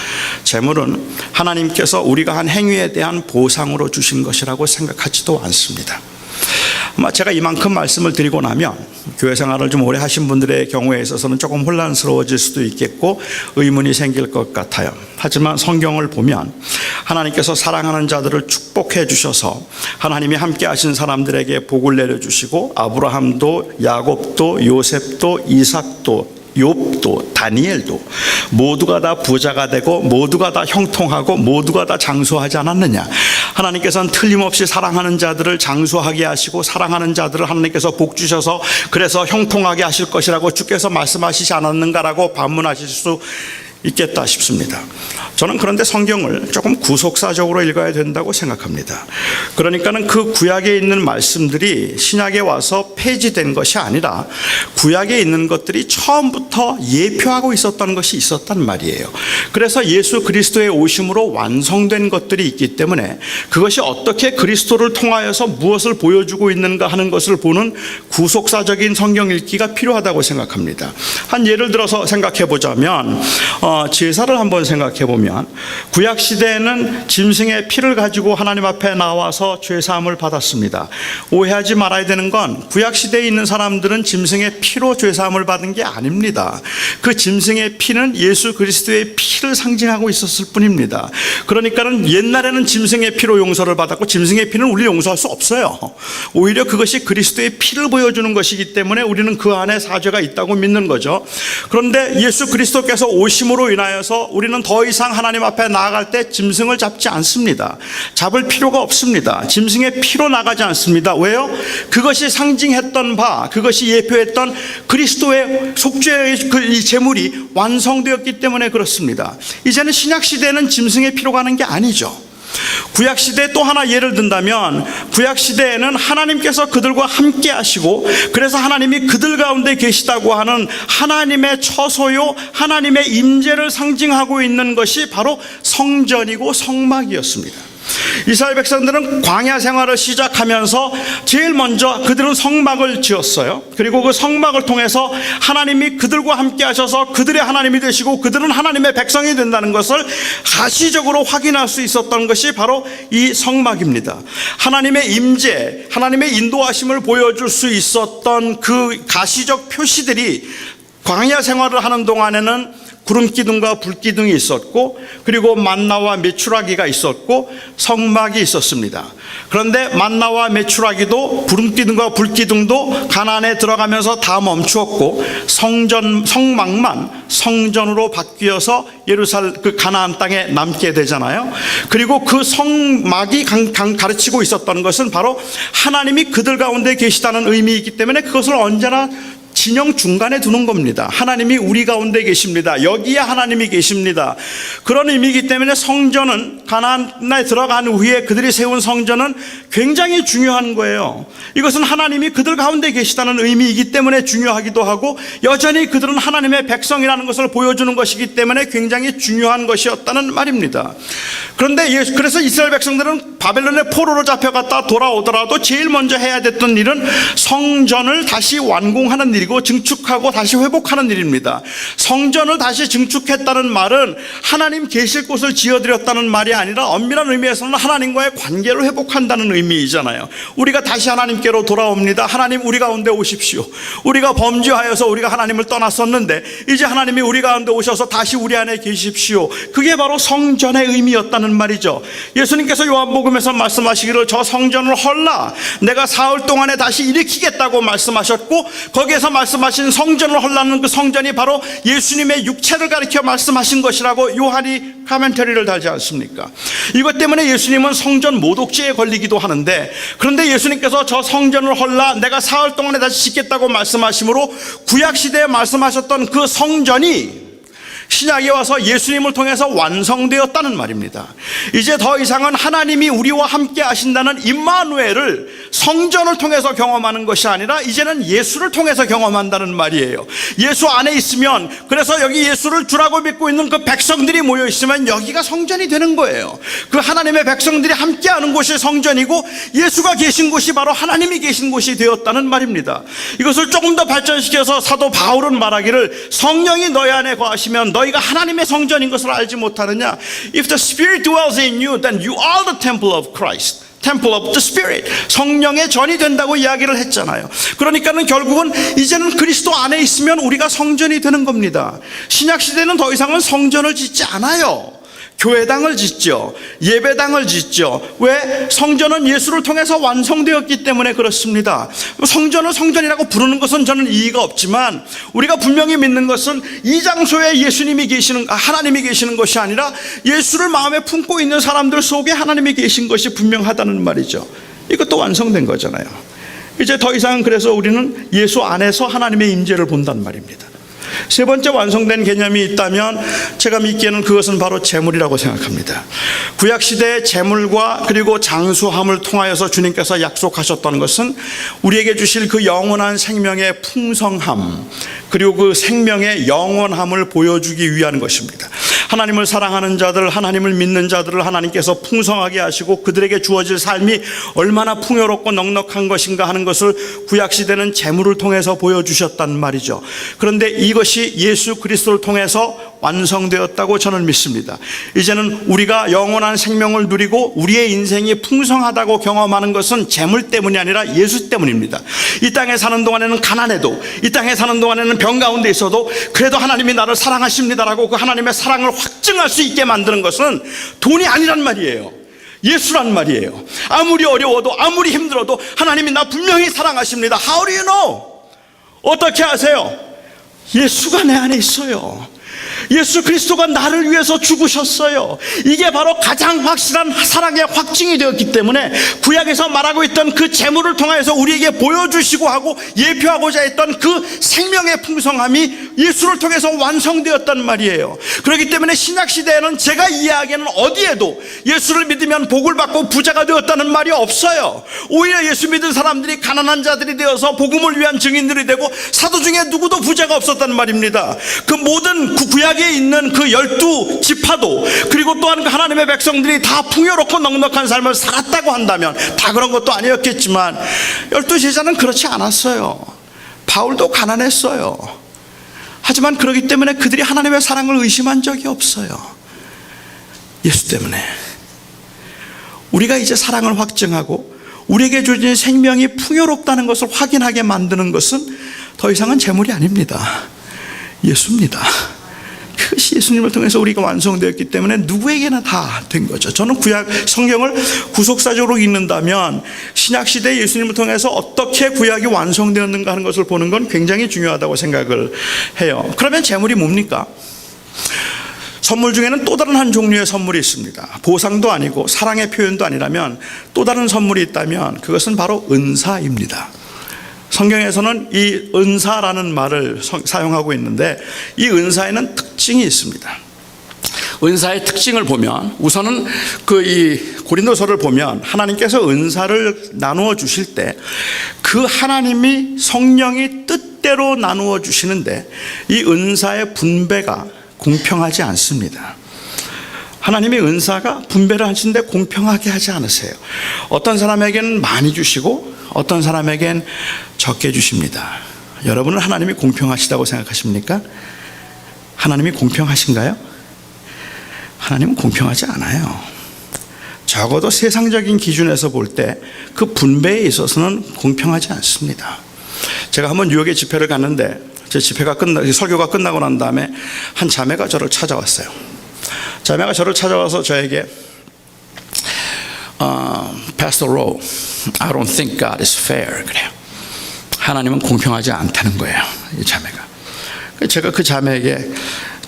재물은 하나님께서 우리가 한 행위에 대한 보상으로 주신 것이라고 생각하지도 않습니다. 아마 제가 이만큼 말씀을 드리고 나면 교회 생활을 좀 오래 하신 분들의 경우에 있어서는 조금 혼란스러워질 수도 있겠고 의문이 생길 것 같아요. 하지만 성경을 보면 하나님께서 사랑하는 자들을 축복해 주셔서 하나님이 함께 하신 사람들에게 복을 내려주시고, 아브라함도 야곱도 요셉도 이삭도 욥도 다니엘도 모두가 다 부자가 되고 모두가 다 형통하고 모두가 다 장수하지 않았느냐? 하나님께서는 틀림없이 사랑하는 자들을 장수하게 하시고 사랑하는 자들을 하나님께서 복 주셔서 그래서 형통하게 하실 것이라고 주께서 말씀하시지 않았는가라고 반문하실 수 있겠다 싶습니다. 저는 그런데 성경을 조금 구속사적으로 읽어야 된다고 생각합니다. 그러니까는 그 구약에 있는 말씀들이 신약에 와서 폐지된 것이 아니라 구약에 있는 것들이 처음부터 예표하고 있었던 것이 있었단 말이에요. 그래서 예수 그리스도의 오심으로 완성된 것들이 있기 때문에 그것이 어떻게 그리스도를 통하여서 무엇을 보여주고 있는가 하는 것을 보는 구속사적인 성경 읽기가 필요하다고 생각합니다. 한 예를 들어서 생각해 보자면 제사를 한번 생각해 보면 구약 시대에는 짐승의 피를 가지고 하나님 앞에 나와서 죄 사함을 받았습니다. 오해하지 말아야 되는 건 구약 시대에 있는 사람들은 짐승의 피로 죄 사함을 받은 게 아닙니다. 그 짐승의 피는 예수 그리스도의 피를 상징하고 있었을 뿐입니다. 그러니까는 옛날에는 짐승의 피로 용서를 받았고 짐승의 피는 우리를 용서할 수 없어요. 오히려 그것이 그리스도의 피를 보여주는 것이기 때문에 우리는 그 안에 사죄가 있다고 믿는 거죠. 그런데 예수 그리스도께서 오심으로 그리스도로 인하여서 우리는 더 이상 하나님 앞에 나아갈 때 짐승을 잡지 않습니다. 잡을 필요가 없습니다. 짐승의 피로 나가지 않습니다. 왜요? 그것이 상징했던 바, 그것이 예표했던 그리스도의 속죄의 이 제물이 완성되었기 때문에 그렇습니다. 이제는 신약시대에는 짐승의 피로 가는 게 아니죠. 구약시대 또 하나 예를 든다면, 구약시대에는 하나님께서 그들과 함께 하시고 그래서 하나님이 그들 가운데 계시다고 하는 하나님의 처소요, 하나님의 임재를 상징하고 있는 것이 바로 성전이고 성막이었습니다. 이스라엘 백성들은 광야 생활을 시작하면서 제일 먼저 그들은 성막을 지었어요. 그리고 그 성막을 통해서 하나님이 그들과 함께 하셔서 그들의 하나님이 되시고 그들은 하나님의 백성이 된다는 것을 가시적으로 확인할 수 있었던 것이 바로 이 성막입니다. 하나님의 임재, 하나님의 인도하심을 보여줄 수 있었던 그 가시적 표시들이 광야 생활을 하는 동안에는 구름기둥과 불기둥이 있었고, 그리고 만나와 메추라기가 있었고, 성막이 있었습니다. 그런데 만나와 메추라기도 구름기둥과 불기둥도 가나안에 들어가면서 다 멈추었고, 성막만 성전으로 바뀌어서 그 가나안 땅에 남게 되잖아요. 그리고 그 성막이 가르치고 있었던 것은 바로 하나님이 그들 가운데 계시다는 의미이기 때문에 그것을 언제나 진영 중간에 두는 겁니다. 하나님이 우리 가운데 계십니다. 여기에 하나님이 계십니다. 그런 의미이기 때문에 성전은, 가나안에 들어간 후에 그들이 세운 성전은 굉장히 중요한 거예요. 이것은 하나님이 그들 가운데 계시다는 의미이기 때문에 중요하기도 하고, 여전히 그들은 하나님의 백성이라는 것을 보여주는 것이기 때문에 굉장히 중요한 것이었다는 말입니다. 그런데 그래서 이스라엘 백성들은 바벨론의 포로로 잡혀갔다 돌아오더라도 제일 먼저 해야 됐던 일은 성전을 다시 완공하는 일이고 증축하고 다시 회복하는 일입니다. 성전을 다시 증축했다는 말은 하나님 계실 곳을 지어드렸다는 말이 아니라 엄밀한 의미에서는 하나님과의 관계를 회복한다는 의미이잖아요. 우리가 다시 하나님께로 돌아옵니다. 하나님 우리 가운데 오십시오. 우리가 범죄하여서 우리가 하나님을 떠났었는데 이제 하나님이 우리 가운데 오셔서 다시 우리 안에 계십시오. 그게 바로 성전의 의미였다는 말이죠. 예수님께서 요한복음에서 말씀하시기를 저 성전을 헐라 내가 사흘 동안에 다시 일으키겠다고 말씀하셨고, 거기에서 말씀하신 성전을 헐라는 그 성전이 바로 예수님의 육체를 가리켜 말씀하신 것이라고 요한이 카멘터리를 달지 않습니까? 이것 때문에 예수님은 성전 모독죄에 걸리기도 하는데, 그런데 예수님께서 저 성전을 헐라 내가 사흘 동안에 다시 짓겠다고 말씀하심으로 구약시대에 말씀하셨던 그 성전이 신약에 와서 예수님을 통해서 완성되었다는 말입니다. 이제 더 이상은 하나님이 우리와 함께 하신다는 임마누엘을 성전을 통해서 경험하는 것이 아니라 이제는 예수를 통해서 경험한다는 말이에요. 예수 안에 있으면, 그래서 여기 예수를 주라고 믿고 있는 그 백성들이 모여 있으면 여기가 성전이 되는 거예요. 그 하나님의 백성들이 함께하는 곳이 성전이고 예수가 계신 곳이 바로 하나님이 계신 곳이 되었다는 말입니다. 이것을 조금 더 발전시켜서 사도 바울은 말하기를 성령이 너희 안에 거하시면 너희가 하나님의 성전인 것을 알지 못하느냐? If the Spirit dwells in you, then you are the temple of Christ. Temple of the Spirit. 성령의 전이 된다고 이야기를 했잖아요. 그러니까는 결국은 이제는 그리스도 안에 있으면 우리가 성전이 되는 겁니다. 신약시대는 더 이상은 성전을 짓지 않아요. 교회당을 짓죠. 예배당을 짓죠. 왜? 성전은 예수를 통해서 완성되었기 때문에 그렇습니다. 성전을 성전이라고 부르는 것은 저는 이의가 없지만, 우리가 분명히 믿는 것은 이 장소에 예수님이 계시는, 하나님이 계시는 것이 아니라 예수를 마음에 품고 있는 사람들 속에 하나님이 계신 것이 분명하다는 말이죠. 이것도 완성된 거잖아요. 이제 더 이상 그래서 우리는 예수 안에서 하나님의 임재를 본단 말입니다. 세 번째 완성된 개념이 있다면 제가 믿기에는 그것은 바로 재물이라고 생각합니다. 구약시대의 재물과 그리고 장수함을 통하여서 주님께서 약속하셨던 것은 우리에게 주실 그 영원한 생명의 풍성함, 그리고 그 생명의 영원함을 보여주기 위한 것입니다. 하나님을 사랑하는 자들, 하나님을 믿는 자들을 하나님께서 풍성하게 하시고 그들에게 주어질 삶이 얼마나 풍요롭고 넉넉한 것인가 하는 것을 구약시대는 재물을 통해서 보여주셨단 말이죠. 그런데 이것이 예수 그리스도를 통해서 완성되었다고 저는 믿습니다. 이제는 우리가 영원한 생명을 누리고 우리의 인생이 풍성하다고 경험하는 것은 재물 때문이 아니라 예수 때문입니다. 이 땅에 사는 동안에는 가난해도, 이 땅에 사는 동안에는 병 가운데 있어도 그래도 하나님이 나를 사랑하십니다라고 그 하나님의 사랑을 확증할 수 있게 만드는 것은 돈이 아니란 말이에요. 예수란 말이에요. 아무리 어려워도 아무리 힘들어도 하나님이 나 분명히 사랑하십니다. How do you know? 어떻게 아세요? 예수가 내 안에 있어요. 예수 그리스도가 나를 위해서 죽으셨어요. 이게 바로 가장 확실한 사랑의 확증이 되었기 때문에 구약에서 말하고 있던 그 재물을 통해서 우리에게 보여주시고 하고 예표하고자 했던 그 생명의 풍성함이 예수를 통해서 완성되었단 말이에요. 그렇기 때문에 신약시대에는 제가 이해하기에는 어디에도 예수를 믿으면 복을 받고 부자가 되었다는 말이 없어요. 오히려 예수 믿은 사람들이 가난한 자들이 되어서 복음을 위한 증인들이 되고 사도 중에 누구도 부자가 없었단 말입니다. 그 모든 구약에 있는 그 12지파도 그리고 또한 그 하나님의 백성들이 다 풍요롭고 넉넉한 삶을 살았다고 한다면 다 그런 것도 아니었겠지만 12제자는 그렇지 않았어요. 바울도 가난했어요. 하지만 그렇기 때문에 그들이 하나님의 사랑을 의심한 적이 없어요. 예수 때문에. 우리가 이제 사랑을 확증하고 우리에게 주어진 생명이 풍요롭다는 것을 확인하게 만드는 것은 더 이상은 재물이 아닙니다. 예수입니다. 그것이 예수님을 통해서 우리가 완성되었기 때문에 누구에게나 다 된 거죠. 저는 구약 성경을 구속사적으로 읽는다면 신약시대 예수님을 통해서 어떻게 구약이 완성되었는가 하는 것을 보는 건 굉장히 중요하다고 생각을 해요. 그러면 재물이 뭡니까? 선물 중에는 또 다른 한 종류의 선물이 있습니다. 보상도 아니고 사랑의 표현도 아니라면 또 다른 선물이 있다면 그것은 바로 은사입니다. 성경에서는 이 은사라는 말을 사용하고 있는데 이 은사에는 특징이 있습니다. 은사의 특징을 보면 우선은 이 고린도서를 보면 하나님께서 은사를 나누어 주실 때 그 하나님이 성령이 뜻대로 나누어 주시는데 이 은사의 분배가 공평하지 않습니다. 하나님의 은사가 분배를 하시는데 공평하게 하지 않으세요. 어떤 사람에게는 많이 주시고 어떤 사람에게는 적게 주십니다. 여러분은 하나님이 공평하시다고 생각하십니까? 하나님이 공평하신가요? 하나님은 공평하지 않아요. 적어도 세상적인 기준에서 볼 때 그 분배에 있어서는 공평하지 않습니다. 제가 한번 뉴욕에 집회를 갔는데 제 설교가 끝나고 난 다음에 한 자매가 저를 찾아왔어요. 자매가 저를 찾아와서 저에게 Pastor Rowe, I don't think God is fair. 그래요. 하나님은 공평하지 않다는 거예요. 이 자매가. 제가 그 자매에게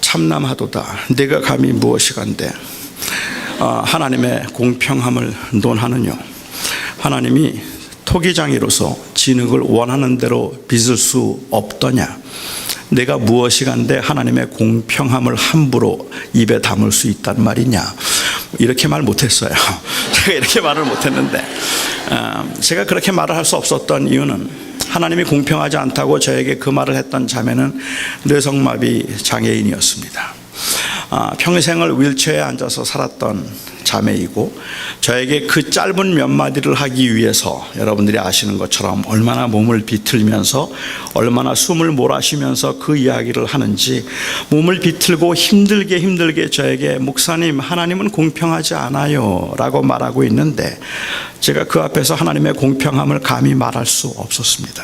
참남하도다. 네가 감히 무엇이간데 하나님의 공평함을 논하느냐. 하나님이 토기장이로서 진흙을 원하는 대로 빚을 수 없더냐. 내가 무엇이간데 하나님의 공평함을 함부로 입에 담을 수 있단 말이냐. 이렇게 말 못했어요. 제가 이렇게 말을 못했는데 제가 그렇게 말을 할 수 없었던 이유는 하나님이 공평하지 않다고 저에게 그 말을 했던 자매는 뇌성마비 장애인이었습니다. 평생을 휠체어에 앉아서 살았던 자매이고 저에게 그 짧은 몇 마디를 하기 위해서 여러분들이 아시는 것처럼 얼마나 몸을 비틀면서 얼마나 숨을 몰아쉬면서 그 이야기를 하는지 몸을 비틀고 힘들게 저에게 목사님 하나님은 공평하지 않아요 라고 말하고 있는데 제가 그 앞에서 하나님의 공평함을 감히 말할 수 없었습니다.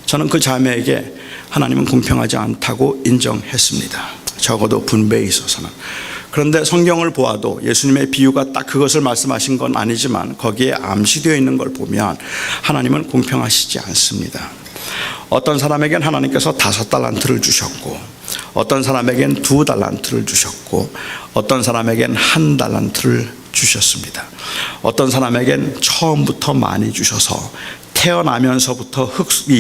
저는 그 자매에게 하나님은 공평하지 않다고 인정했습니다. 적어도 분배에 있어서는. 그런데 성경을 보아도 예수님의 비유가 딱 그것을 말씀하신 건 아니지만 거기에 암시되어 있는 걸 보면 하나님은 공평하시지 않습니다. 어떤 사람에겐 하나님께서 5달란트를 주셨고 어떤 사람에겐 2달란트를 주셨고 어떤 사람에겐 1달란트를 주셨습니다. 어떤 사람에겐 처음부터 많이 주셔서 태어나면서부터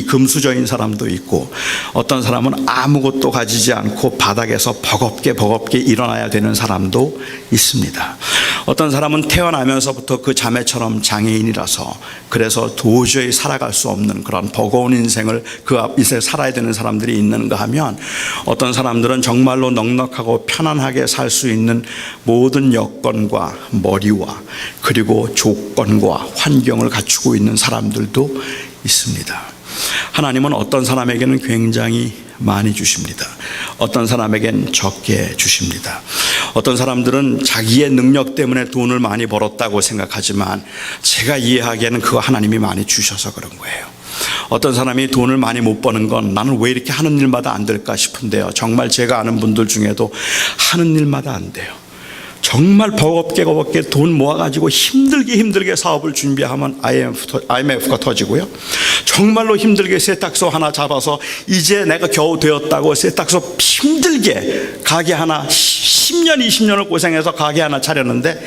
금수저인 사람도 있고 어떤 사람은 아무것도 가지지 않고 바닥에서 버겁게 일어나야 되는 사람도 있습니다. 어떤 사람은 태어나면서부터 그 자매처럼 장애인이라서 그래서 도저히 살아갈 수 없는 그런 버거운 인생을 그 인생을 살아야 되는 사람들이 있는가 하면 어떤 사람들은 정말로 넉넉하고 편안하게 살 수 있는 모든 여건과 머리와 그리고 조건과 환경을 갖추고 있는 사람들도 있습니다. 하나님은 어떤 사람에게는 굉장히 많이 주십니다. 어떤 사람에게는 적게 주십니다. 어떤 사람들은 자기의 능력 때문에 돈을 많이 벌었다고 생각하지만 제가 이해하기에는 그거 하나님이 많이 주셔서 그런 거예요. 어떤 사람이 돈을 많이 못 버는 건 나는 왜 이렇게 하는 일마다 안 될까 싶은데요. 정말 제가 아는 분들 중에도 하는 일마다 안 돼요. 정말 버겁게 돈 모아가지고 힘들게 사업을 준비하면 IMF가 터지고요. 정말로 힘들게 세탁소 하나 잡아서 이제 내가 겨우 되었다고 세탁소 힘들게 가게 하나 10년 20년을 고생해서 가게 하나 차렸는데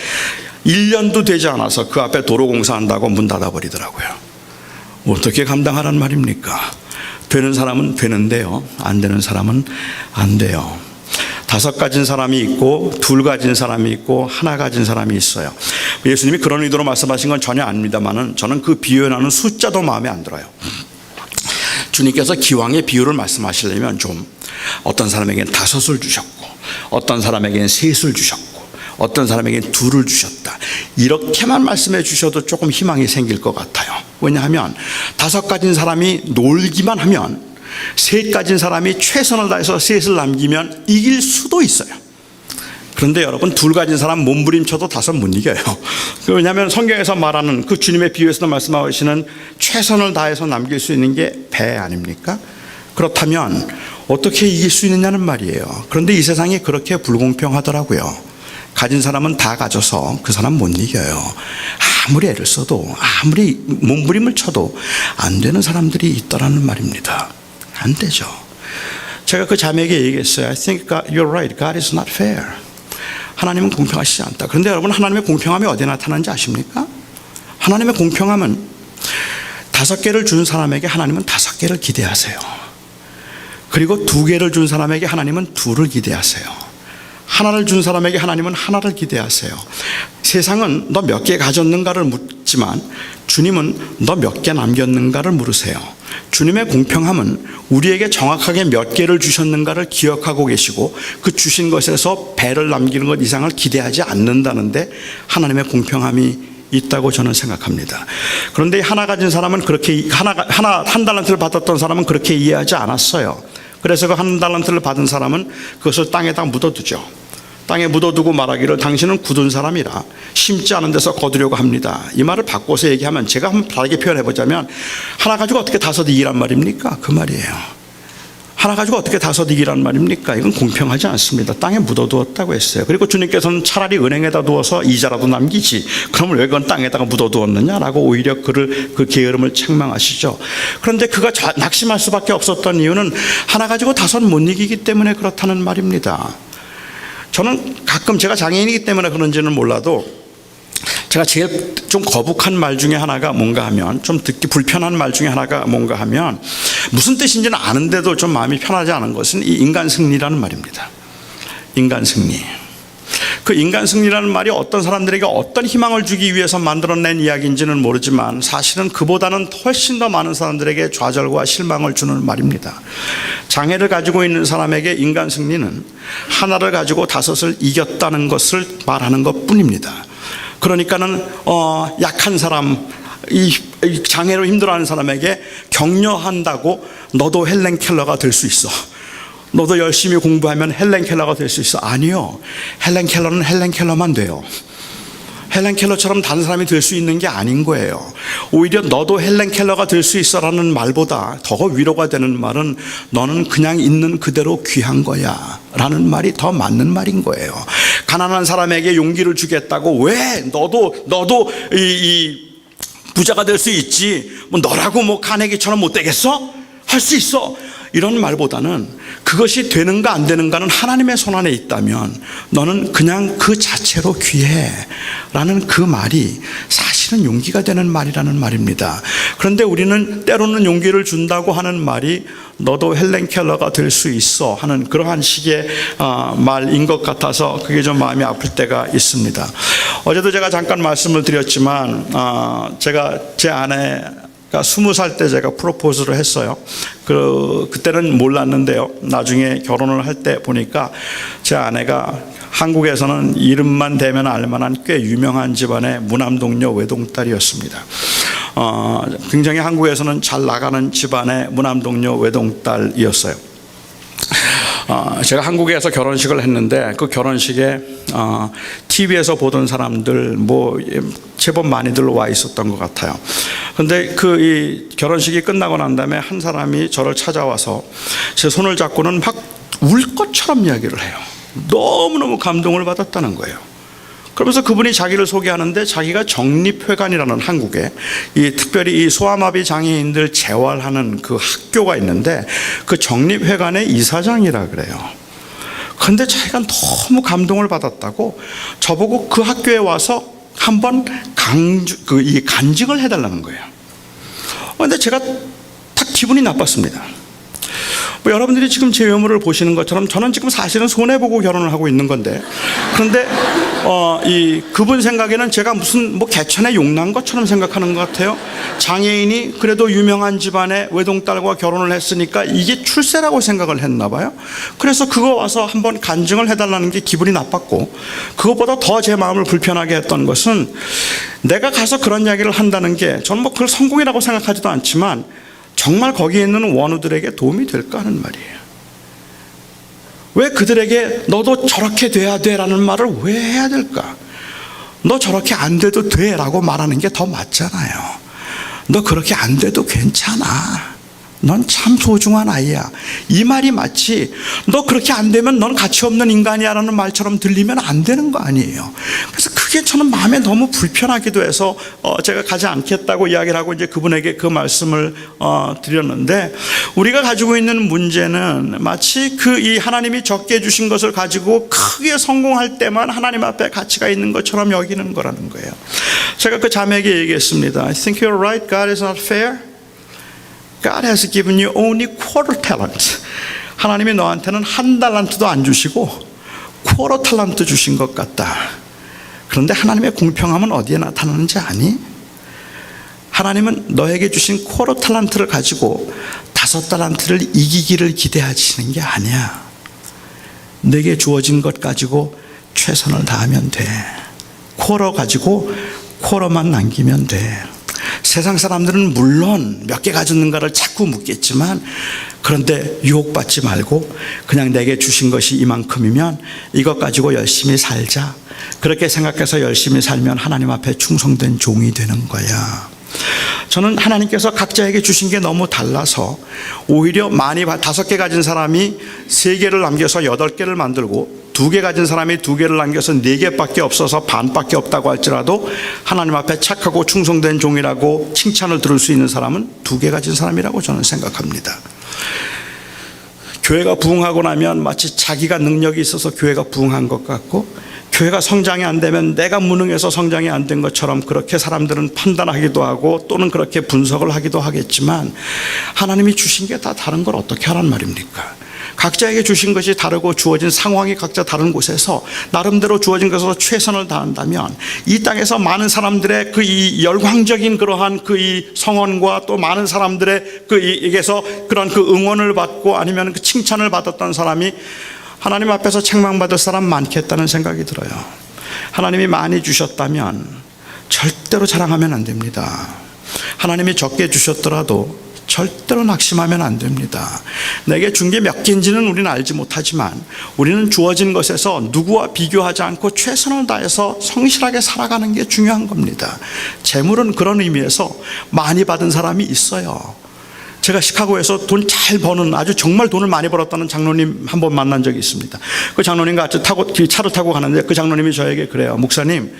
1년도 되지 않아서 그 앞에 도로공사한다고 문 닫아버리더라고요. 어떻게 감당하란 말입니까? 되는 사람은 되는데요, 안 되는 사람은 안 돼요. 5 가진 사람이 있고 2 가진 사람이 있고 1 가진 사람이 있어요. 예수님이 그런 의도로 말씀하신 건 전혀 아닙니다만은 저는 그 비유하는 숫자도 마음에 안 들어요. 주님께서 기왕의 비유를 말씀하시려면 좀 어떤 사람에게는 5을 주셨고 어떤 사람에게는 3을 주셨고 어떤 사람에게는 2를 주셨다, 이렇게만 말씀해 주셔도 조금 희망이 생길 것 같아요. 왜냐하면 5 가진 사람이 놀기만 하면 3 가진 사람이 최선을 다해서 3을 남기면 이길 수도 있어요. 그런데 여러분, 2 가진 사람 몸부림쳐도 5 못 이겨요. 왜냐하면 성경에서 말하는 그 주님의 비유에서도 말씀하시는 최선을 다해서 남길 수 있는 게 배 아닙니까? 그렇다면 어떻게 이길 수 있느냐는 말이에요. 그런데 이 세상이 그렇게 불공평하더라고요. 가진 사람은 다 가져서 그 사람 못 이겨요. 아무리 애를 써도 아무리 몸부림을 쳐도 안 되는 사람들이 있다라는 말입니다. 안 되죠. 제가 그 자매에게 얘기했어요. I think you're right. God is not fair. 하나님은 공평하시지 않다. 그런데 여러분, 하나님의 공평함이 어디에 나타나는지 아십니까? 하나님의 공평함은 5개를 준 사람에게 하나님은 5개를 기대하세요. 그리고 2개를 준 사람에게 하나님은 2를 기대하세요. 하나를 준 사람에게 하나님은 하나를 기대하세요. 세상은 너 몇 개 가졌는가를 묻지만 주님은 너 몇 개 남겼는가를 물으세요. 주님의 공평함은 우리에게 정확하게 몇 개를 주셨는가를 기억하고 계시고 그 주신 것에서 배를 남기는 것 이상을 기대하지 않는다는데 하나님의 공평함이 있다고 저는 생각합니다. 그런데 하나 가진 사람은 그렇게 한 달란트를 받았던 사람은 그렇게 이해하지 않았어요. 그래서 그 1 달란트를 받은 사람은 그것을 땅에다 묻어두죠. 땅에 묻어두고 말하기를 당신은 굳은 사람이라 심지 않은 데서 거두려고 합니다. 이 말을 바꿔서 얘기하면, 제가 한번 다르게 표현해보자면, 하나 가지고 어떻게 5 이기란 말입니까? 그 말이에요. 하나 가지고 어떻게 5 이기란 말입니까? 이건 공평하지 않습니다. 땅에 묻어두었다고 했어요. 그리고 주님께서는 차라리 은행에다 두어서 이자라도 남기지, 그러면 왜 그건 땅에다가 묻어두었느냐라고 오히려 그 게으름을 책망하시죠. 그런데 그가 낙심할 수밖에 없었던 이유는 하나 가지고 5 못 이기기 때문에 그렇다는 말입니다. 저는 가끔, 제가 장애인이기 때문에 그런지는 몰라도, 제가 제일 좀 거북한 말 중에 하나가 뭔가 하면, 좀 듣기 불편한 말 중에 하나가 뭔가 하면, 무슨 뜻인지는 아는데도 좀 마음이 편하지 않은 것은 이 인간 승리라는 말입니다. 인간 승리. 그 인간 승리라는 말이 어떤 사람들에게 어떤 희망을 주기 위해서 만들어낸 이야기인지는 모르지만 사실은 그보다는 훨씬 더 많은 사람들에게 좌절과 실망을 주는 말입니다. 장애를 가지고 있는 사람에게 인간 승리는 하나를 가지고 5을 이겼다는 것을 말하는 것 뿐입니다. 그러니까는 약한 사람, 이 장애로 힘들어하는 사람에게 격려한다고 너도 헬렌 켈러가 될 수 있어, 너도 열심히 공부하면 헬렌 켈러가 될 수 있어. 아니요. 헬렌 켈러는 헬렌 켈러만 돼요. 헬렌 켈러처럼 다른 사람이 될 수 있는 게 아닌 거예요. 오히려 너도 헬렌 켈러가 될 수 있어라는 말보다 더 위로가 되는 말은 너는 그냥 있는 그대로 귀한 거야 라는 말이 더 맞는 말인 거예요. 가난한 사람에게 용기를 주겠다고, 왜 너도 이 부자가 될 수 있지, 뭐 너라고 뭐 카네기처럼 못 되겠어? 할 수 있어. 이런 말보다는 그것이 되는가 안 되는가는 하나님의 손안에 있다면 너는 그냥 그 자체로 귀해 라는 그 말이 사실은 용기가 되는 말이라는 말입니다. 그런데 우리는 때로는 용기를 준다고 하는 말이 너도 헬렌 켈러가 될 수 있어 하는 그러한 식의 말인 것 같아서 그게 좀 마음이 아플 때가 있습니다. 어제도 제가 잠깐 말씀을 드렸지만 제가 제 아내가 20살 때 제가 프로포즈를 했어요. 그때는 몰랐는데요. 나중에 결혼을 할 때 보니까 제 아내가 한국에서는 이름만 대면 알만한 꽤 유명한 집안의 무남동녀 외동딸이었습니다. 굉장히 한국에서는 잘 나가는 집안의 무남동녀 외동딸이었어요. 제가 한국에서 결혼식을 했는데 그 결혼식에 TV에서 보던 사람들 뭐 제법 많이들 와 있었던 것 같아요. 근데 이 결혼식이 끝나고 난 다음에 한 사람이 저를 찾아와서 제 손을 잡고는 막 울 것처럼 이야기를 해요. 너무너무 감동을 받았다는 거예요. 그러면서 그분이 자기를 소개하는데 자기가 정립회관이라는 한국에 특별히 이 소아마비 장애인들 재활하는 그 학교가 있는데 그 정립회관의 이사장이라 그래요. 그런데 자기가 너무 감동을 받았다고 저보고 그 학교에 와서 한번 간증을 해달라는 거예요. 그런데 제가 딱 기분이 나빴습니다. 여러분들이 지금 제 외모를 보시는 것처럼 저는 지금 사실은 손해보고 결혼을 하고 있는 건데, 그런데 그분 생각에는 제가 무슨 개천에 용난 것처럼 생각하는 것 같아요. 장애인이 그래도 유명한 집안의 외동딸과 결혼을 했으니까 이게 출세라고 생각을 했나 봐요. 그래서 그거 와서 한번 간증을 해달라는 게 기분이 나빴고, 그것보다 더 제 마음을 불편하게 했던 것은 내가 가서 그런 이야기를 한다는 게 저는 그걸 성공이라고 생각하지도 않지만 정말 거기에 있는 원우들에게 도움이 될까 하는 말이에요. 왜 그들에게 너도 저렇게 돼야 돼라는 말을 왜 해야 될까? 너 저렇게 안 돼도 돼라고 말하는 게 더 맞잖아요. 너 그렇게 안 돼도 괜찮아. 넌 참 소중한 아이야. 이 말이 마치 너 그렇게 안 되면 넌 가치 없는 인간이야 라는 말처럼 들리면 안 되는 거 아니에요. 그래서 그게 저는 마음에 너무 불편하기도 해서 제가 가지 않겠다고 이야기를 하고 이제 그분에게 그 말씀을 드렸는데, 우리가 가지고 있는 문제는 마치 이 하나님이 적게 주신 것을 가지고 크게 성공할 때만 하나님 앞에 가치가 있는 것처럼 여기는 거라는 거예요. 제가 그 자매에게 얘기했습니다. I think you're right. God is not fair. God has given you only quarter talent. 하나님이 너한테는 한 달란트도 안 주시고 쿼터 talent 주신 것 같다. 그런데 하나님의 공평함은 어디에 나타나는지 아니? 하나님은 너에게 주신 쿼터 talent를 가지고 5달란트를 이기기를 기대하시는 게 아니야. 내게 주어진 것 가지고 최선을 다하면 돼. 쿼터 가지고 쿼터만 남기면 돼. 세상 사람들은 물론 몇 개 가졌는가를 자꾸 묻겠지만, 그런데 유혹받지 말고 그냥 내게 주신 것이 이만큼이면 이것 가지고 열심히 살자. 그렇게 생각해서 열심히 살면 하나님 앞에 충성된 종이 되는 거야. 저는 하나님께서 각자에게 주신 게 너무 달라서 오히려 5개 가진 사람이 3개를 남겨서 8개를 만들고 2개 가진 사람이 2개를 남겨서 4개밖에 없어서 반밖에 없다고 할지라도 하나님 앞에 착하고 충성된 종이라고 칭찬을 들을 수 있는 사람은 2개 가진 사람이라고 저는 생각합니다. 교회가 부흥하고 나면 마치 자기가 능력이 있어서 교회가 부흥한 것 같고, 교회가 성장이 안 되면 내가 무능해서 성장이 안 된 것처럼 그렇게 사람들은 판단하기도 하고 또는 그렇게 분석을 하기도 하겠지만, 하나님이 주신 게 다 다른 걸 어떻게 하란 말입니까? 각자에게 주신 것이 다르고 주어진 상황이 각자 다른 곳에서 나름대로 주어진 것에서 최선을 다한다면 이 땅에서 많은 사람들의 이 열광적인 그러한 이 성원과 또 많은 사람들의 에게서 그런 응원을 받고 아니면 칭찬을 받았던 사람이 하나님 앞에서 책망받을 사람 많겠다는 생각이 들어요. 하나님이 많이 주셨다면 절대로 자랑하면 안 됩니다. 하나님이 적게 주셨더라도 절대로 낙심하면 안 됩니다. 내게 준 게 몇 개인지는 우리는 알지 못하지만 우리는 주어진 것에서 누구와 비교하지 않고 최선을 다해서 성실하게 살아가는 게 중요한 겁니다. 재물은 그런 의미에서 많이 받은 사람이 있어요. 제가 시카고에서 돈 잘 버는, 아주 정말 돈을 많이 벌었다는 장로님 한 번 만난 적이 있습니다. 그 장로님과 같이 차를 타고 가는데 그 장로님이 저에게 그래요. 목사님,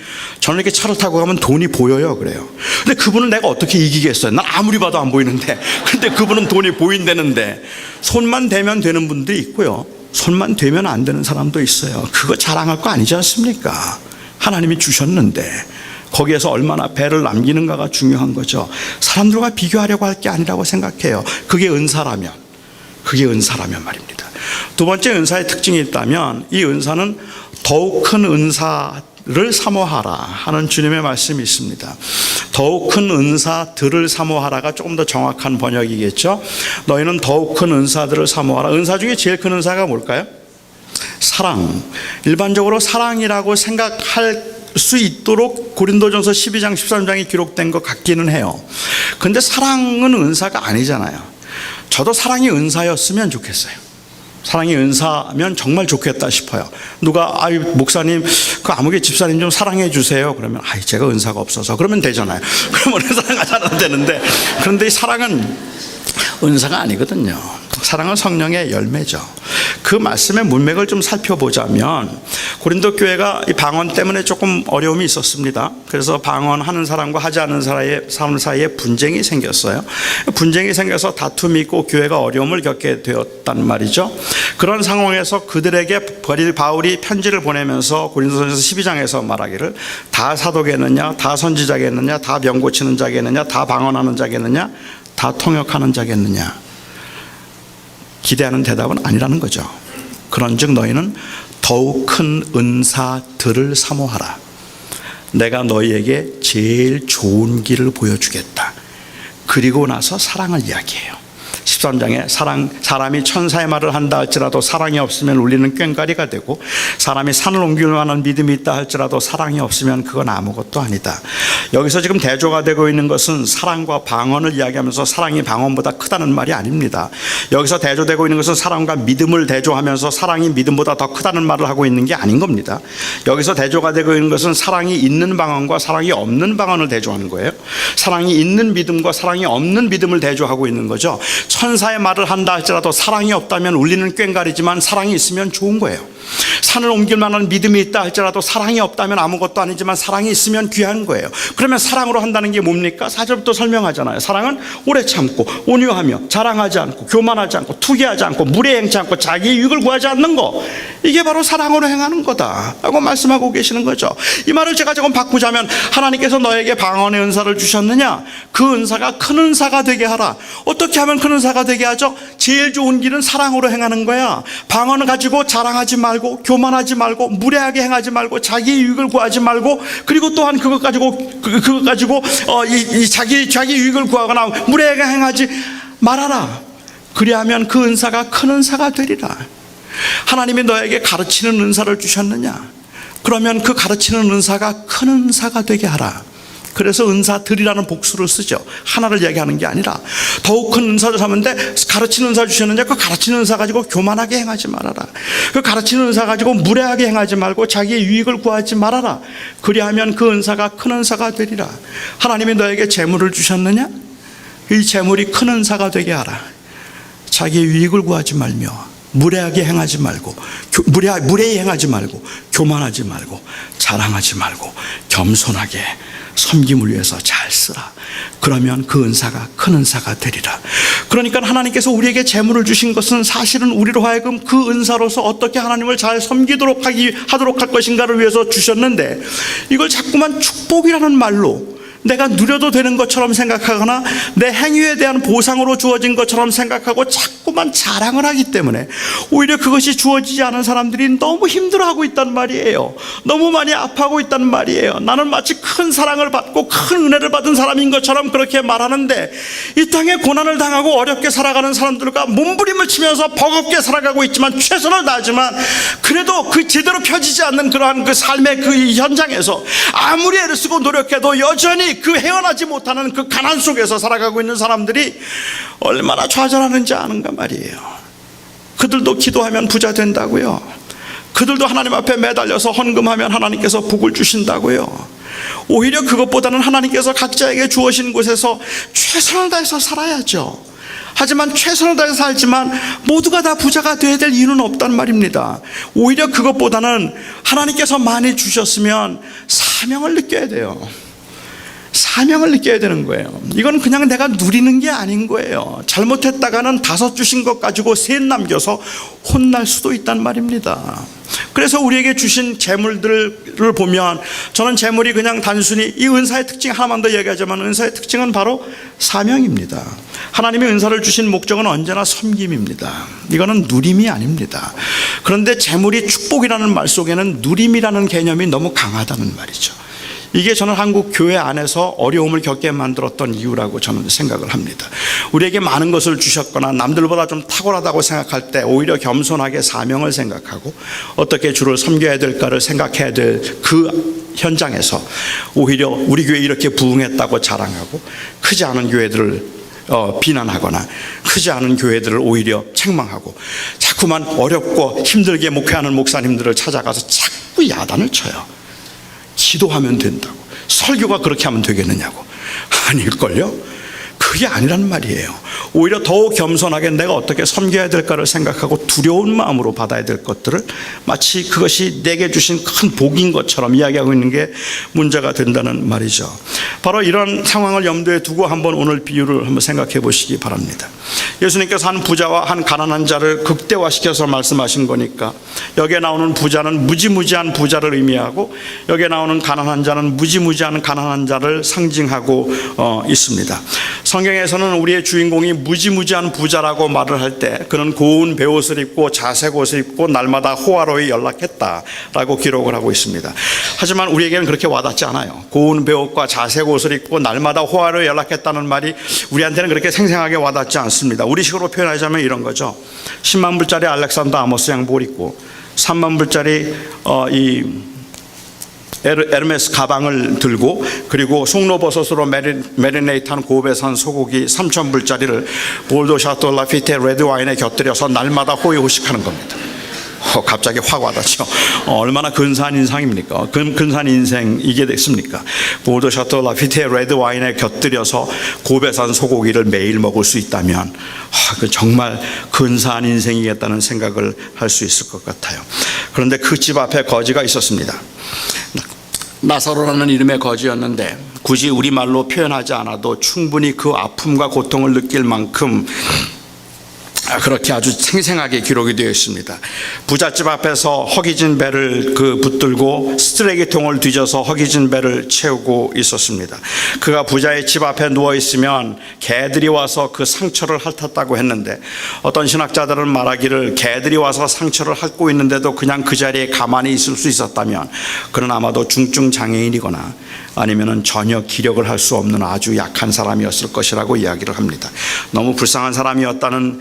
저는 이렇게 차를 타고 가면 돈이 보여요. 그래요. 근데 그분은 내가 어떻게 이기겠어요? 난 아무리 봐도 안 보이는데. 근데 그분은 돈이 보인다는데, 손만 대면 되는 분들이 있고요, 손만 대면 안 되는 사람도 있어요. 그거 자랑할 거 아니지 않습니까? 하나님이 주셨는데 거기에서 얼마나 배를 남기는가가 중요한 거죠. 사람들과 비교하려고 할 게 아니라고 생각해요. 그게 은사라면 말입니다. 두 번째 은사의 특징이 있다면 이 은사는 더욱 큰 은사를 사모하라 하는 주님의 말씀이 있습니다. 더욱 큰 은사들을 사모하라가 조금 더 정확한 번역이겠죠. 너희는 더욱 큰 은사들을 사모하라. 은사 중에 제일 큰 은사가 뭘까요? 사랑. 일반적으로 사랑이라고 생각할 수 있도록 고린도전서 12장 13장이 기록된 것 같기는 해요. 그런데 사랑은 은사가 아니잖아요. 저도 사랑이 은사였으면 좋겠어요. 사랑이 은사면 정말 좋겠다 싶어요. 누가 목사님 그 아무개 집사님 좀 사랑해 주세요. 그러면 제가 은사가 없어서, 그러면 되잖아요. 그러면 사랑하자면 되는데, 그런데 이 사랑은 은사가 아니거든요. 사랑은 성령의 열매죠. 그 말씀의 문맥을 좀 살펴보자면 고린도 교회가 이 방언 때문에 조금 어려움이 있었습니다. 그래서 방언하는 사람과 하지 않는 사람 사이에 분쟁이 생겼어요. 분쟁이 생겨서 다툼이 있고 교회가 어려움을 겪게 되었단 말이죠. 그런 상황에서 그들에게 바울이 편지를 보내면서 고린도전서 12장에서 말하기를 다 사도겠느냐, 다 선지자겠느냐, 다 병 고치는 자겠느냐, 다 방언하는 자겠느냐, 다 통역하는 자겠느냐. 기대하는 대답은 아니라는 거죠. 그런즉 너희는 더욱 큰 은사들을 사모하라. 내가 너희에게 제일 좋은 길을 보여주겠다. 그리고 나서 사랑을 이야기해요. 13장에 사람이 천사의 말을 한다 할지라도 사랑이 없으면 울리는 꽹과리가 되고, 사람이 산을 옮길 만한 믿음이 있다 할지라도 사랑이 없으면 그건 아무것도 아니다. 여기서 지금 대조가 되고 있는 것은 사랑과 방언을 이야기하면서 사랑이 방언보다 크다는 말이 아닙니다. 여기서 대조되고 있는 것은 사랑과 믿음을 대조하면서 사랑이 믿음보다 더 크다는 말을 하고 있는 게 아닌 겁니다. 여기서 대조가 되고 있는 것은 사랑이 있는 방언과 사랑이 없는 방언을 대조하는 거예요. 사랑이 있는 믿음과 사랑이 없는 믿음을 대조하고 있는 거죠. 천사의 말을 한다 할지라도 사랑이 없다면 울리는 꽹과리지만 사랑이 있으면 좋은 거예요. 산을 옮길 만한 믿음이 있다 할지라도 사랑이 없다면 아무것도 아니지만 사랑이 있으면 귀한 거예요. 그러면 사랑으로 한다는 게 뭡니까? 4절부터 설명하잖아요. 사랑은 오래 참고 온유하며 자랑하지 않고 교만하지 않고 투기하지 않고 무례 행치 않고 자기 유익을 구하지 않는 거, 이게 바로 사랑으로 행하는 거다라고 말씀하고 계시는 거죠. 이 말을 제가 조금 바꾸자면, 하나님께서 너에게 방언의 은사를 주셨느냐? 그 은사가 큰 은사가 되게 하라. 어떻게 하면 큰 은사가 되게 하죠? 제일 좋은 길은 사랑으로 행하는 거야. 방언을 가지고 자랑하지 말고 교만하지 말고 무례하게 행하지 말고 자기 유익을 구하지 말고, 그리고 또한 그것 가지고 자기 유익을 구하거나 무례하게 행하지 말아라. 그리하면 그 은사가 큰 은사가 되리라. 하나님이 너에게 가르치는 은사를 주셨느냐? 그러면 그 가르치는 은사가 큰 은사가 되게 하라. 그래서 은사들이라는 복수를 쓰죠. 하나를 얘기하는 게 아니라 더욱 큰 은사를 삼는데, 가르치는 은사 주셨느냐? 그 가르치는 은사 가지고 교만하게 행하지 말아라. 그 가르치는 은사 가지고 무례하게 행하지 말고 자기의 유익을 구하지 말아라. 그리하면 그 은사가 큰 은사가 되리라. 하나님이 너에게 재물을 주셨느냐? 이 재물이 큰 은사가 되게 하라. 자기의 유익을 구하지 말며 무례하게 행하지 말고 무례히 행하지 말고 교만하지 말고 자랑하지 말고 겸손하게 섬김을 위해서 잘 쓰라. 그러면 그 은사가 큰 은사가 되리라. 그러니까 하나님께서 우리에게 재물을 주신 것은 사실은 우리로 하여금 그 은사로서 어떻게 하나님을 잘 섬기도록 하도록 할 것인가를 위해서 주셨는데, 이걸 자꾸만 축복이라는 말로 내가 누려도 되는 것처럼 생각하거나 내 행위에 대한 보상으로 주어진 것처럼 생각하고 자꾸만 자랑을 하기 때문에 오히려 그것이 주어지지 않은 사람들이 너무 힘들어하고 있단 말이에요. 너무 많이 아파하고 있단 말이에요. 나는 마치 큰 사랑을 받고 큰 은혜를 받은 사람인 것처럼 그렇게 말하는데, 이 땅에 고난을 당하고 어렵게 살아가는 사람들과 몸부림을 치면서 버겁게 살아가고 있지만 최선을 다하지만 그래도 그 제대로 펴지지 않는 그러한 그 삶의 그 현장에서 아무리 애를 쓰고 노력해도 여전히 그 헤어나지 못하는 그 가난 속에서 살아가고 있는 사람들이 얼마나 좌절하는지 아는가 말이에요. 그들도 기도하면 부자 된다고요. 그들도 하나님 앞에 매달려서 헌금하면 하나님께서 복을 주신다고요. 오히려 그것보다는 하나님께서 각자에게 주어진 곳에서 최선을 다해서 살아야죠. 하지만 최선을 다해서 살지만 모두가 다 부자가 되어야 될 이유는 없단 말입니다. 오히려 그것보다는 하나님께서 많이 주셨으면 사명을 느껴야 돼요. 사명을 느껴야 되는 거예요. 이건 그냥 내가 누리는 게 아닌 거예요. 잘못했다가는 5 주신 것 가지고 3 남겨서 혼날 수도 있단 말입니다. 그래서 우리에게 주신 재물들을 보면, 저는 재물이 그냥 단순히 이 은사의 특징 하나만 더 얘기하자면, 은사의 특징은 바로 사명입니다. 하나님이 은사를 주신 목적은 언제나 섬김입니다. 이거는 누림이 아닙니다. 그런데 재물이 축복이라는 말 속에는 누림이라는 개념이 너무 강하다는 말이죠. 이게 저는 한국 교회 안에서 어려움을 겪게 만들었던 이유라고 저는 생각을 합니다. 우리에게 많은 것을 주셨거나 남들보다 좀 탁월하다고 생각할 때 오히려 겸손하게 사명을 생각하고 어떻게 주를 섬겨야 될까를 생각해야 될 그 현장에서 오히려 우리 교회 이렇게 부흥했다고 자랑하고, 크지 않은 교회들을 비난하거나 크지 않은 교회들을 오히려 책망하고, 자꾸만 어렵고 힘들게 목회하는 목사님들을 찾아가서 자꾸 야단을 쳐요. 기도하면 된다고, 설교가 그렇게 하면 되겠느냐고. 아닐걸요? 그게 아니란 말이에요. 오히려 더욱 겸손하게 내가 어떻게 섬겨야 될까를 생각하고 두려운 마음으로 받아야 될 것들을 마치 그것이 내게 주신 큰 복인 것처럼 이야기하고 있는 게 문제가 된다는 말이죠. 바로 이런 상황을 염두에 두고 한번 오늘 비유를 한번 생각해 보시기 바랍니다. 예수님께서 한 부자와 한 가난한 자를 극대화시켜서 말씀하신 거니까 여기에 나오는 부자는 무지무지한 부자를 의미하고 여기에 나오는 가난한 자는 무지무지한 가난한 자를 상징하고 있습니다. 성경에서는 우리의 주인공이 무지무지한 부자라고 말을 할 때 그는 고운 베옷을 입고 자색 옷을 입고 날마다 호화로이 연락했다라고 기록을 하고 있습니다. 하지만 우리에게는 그렇게 와닿지 않아요. 고운 베옷과 자색 옷을 입고 날마다 호화로이 연락했다는 말이 우리한테는 그렇게 생생하게 와닿지 않습니다. 우리식으로 표현하자면 이런 거죠. 10만 불짜리 알렉산더 아모스 양복을 입고 3만 불짜리 에르메스 가방을 들고 그리고 송로버섯으로 메리네이트한 고베산 소고기 3,000불짜리를 볼도 샤토 라피테 레드 와인에 곁들여서 날마다 호의호식하는 겁니다. 갑자기 확 와닿죠. 얼마나 근사한 인상입니까? 근사한 인생이게 됐습니까? 볼도 샤토 라피테 레드 와인에 곁들여서 고베산 소고기를 매일 먹을 수 있다면 그 정말 근사한 인생이겠다는 생각을 할 수 있을 것 같아요. 그런데 그 집 앞에 거지가 있었습니다. 나사로라는 이름의 거지였는데 굳이 우리말로 표현하지 않아도 충분히 그 아픔과 고통을 느낄 만큼 그렇게 아주 생생하게 기록이 되어 있습니다. 부잣집 앞에서 허기진 배를 붙들고 쓰레기통을 뒤져서 허기진 배를 채우고 있었습니다. 그가 부자의 집 앞에 누워 있으면 개들이 와서 그 상처를 핥았다고 했는데 어떤 신학자들은 말하기를 개들이 와서 상처를 핥고 있는데도 그냥 그 자리에 가만히 있을 수 있었다면 그는 아마도 중증 장애인이거나 아니면은 전혀 기력을 할 수 없는 아주 약한 사람이었을 것이라고 이야기를 합니다. 너무 불쌍한 사람이었다는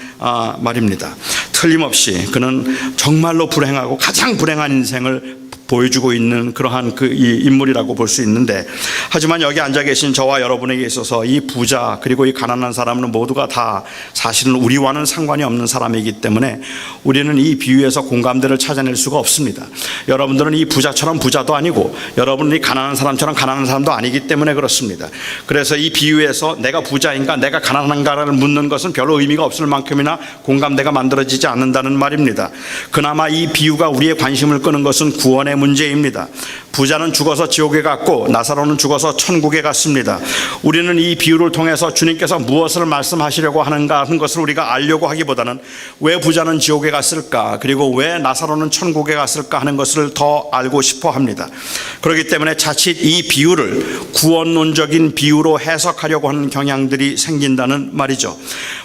말입니다. 틀림없이 그는 정말로 불행하고 가장 불행한 인생을 보여주고 있는 그러한 이 인물이라고 볼 수 있는데 하지만 여기 앉아 계신 저와 여러분에게 있어서 이 부자 그리고 이 가난한 사람은 모두가 다 사실은 우리와는 상관이 없는 사람이기 때문에 우리는 이 비유에서 공감대를 찾아낼 수가 없습니다. 여러분들은 이 부자처럼 부자도 아니고 여러분은 이 가난한 사람처럼 가난한 사람도 아니기 때문에 그렇습니다. 그래서 이 비유에서 내가 부자인가 내가 가난한가를 묻는 것은 별로 의미가 없을 만큼이나 공감대가 만들어지지 않는다는 말입니다. 그나마 이 비유가 우리의 관심을 끄는 것은 구원의 문제입니다. 부자는 죽어서 지옥에 갔고 나사로는 죽어서 천국에 갔습니다. 우리는 이 비유를 통해서 주님께서 무엇을 말씀하시려고 하는가 하는 것을 우리가 알려고 하기보다는 왜 부자는 지옥에 갔을까 그리고 왜 나사로는 천국에 갔을까 하는 것을 더 알고 싶어 합니다. 그렇기 때문에 자칫 이 비유를 구원론적인 비유로 해석하려고 하는 경향들이 생긴다는 말이죠.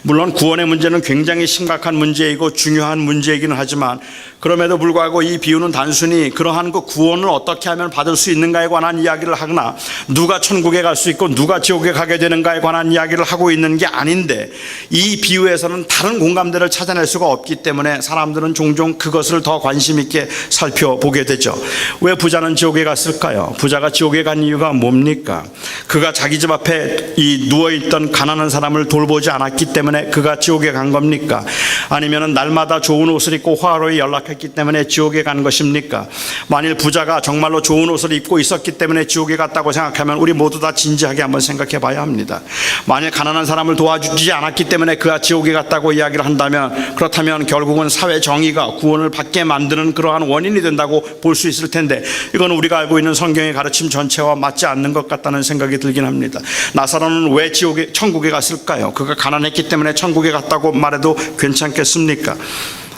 물론 구원의 문제는 굉장히 심각한 문제이고 중요한 문제이기는 하지만 그럼에도 불구하고 이 비유는 단순히 그러한 그 구원을 어떻게 하면 받을 수 있는가에 관한 이야기를 하거나 누가 천국에 갈 수 있고 누가 지옥에 가게 되는가에 관한 이야기를 하고 있는 게 아닌데 이 비유에서는 다른 공감대를 찾아낼 수가 없기 때문에 사람들은 종종 그것을 더 관심 있게 살펴보게 되죠. 왜 부자는 지옥에 갔을까요? 부자가 지옥에 간 이유가 뭡니까? 그가 자기 집 앞에 누워있던 가난한 사람을 돌보지 않았기 때문에 그가 지옥에 간 겁니까? 아니면 날마다 좋은 옷을 입고 화로에 연락했기 때문에 지옥에 간 것입니까? 만일 부자가 정말로 좋은 옷을 입고 있었기 때문에 지옥에 갔다고 생각하면 우리 모두 다 진지하게 한번 생각해 봐야 합니다. 만일 가난한 사람을 도와주지 않았기 때문에 그가 지옥에 갔다고 이야기를 한다면 그렇다면 결국은 사회 정의가 구원을 받게 만드는 그러한 원인이 된다고 볼 수 있을 텐데 이건 우리가 알고 있는 성경의 가르침 전체와 맞지 않는 것 같다는 생각이 들긴 합니다. 나사로는 왜 천국에 갔을까요? 그가 가난했기 때문에 천국에 갔다고 말해도 괜찮겠습니까?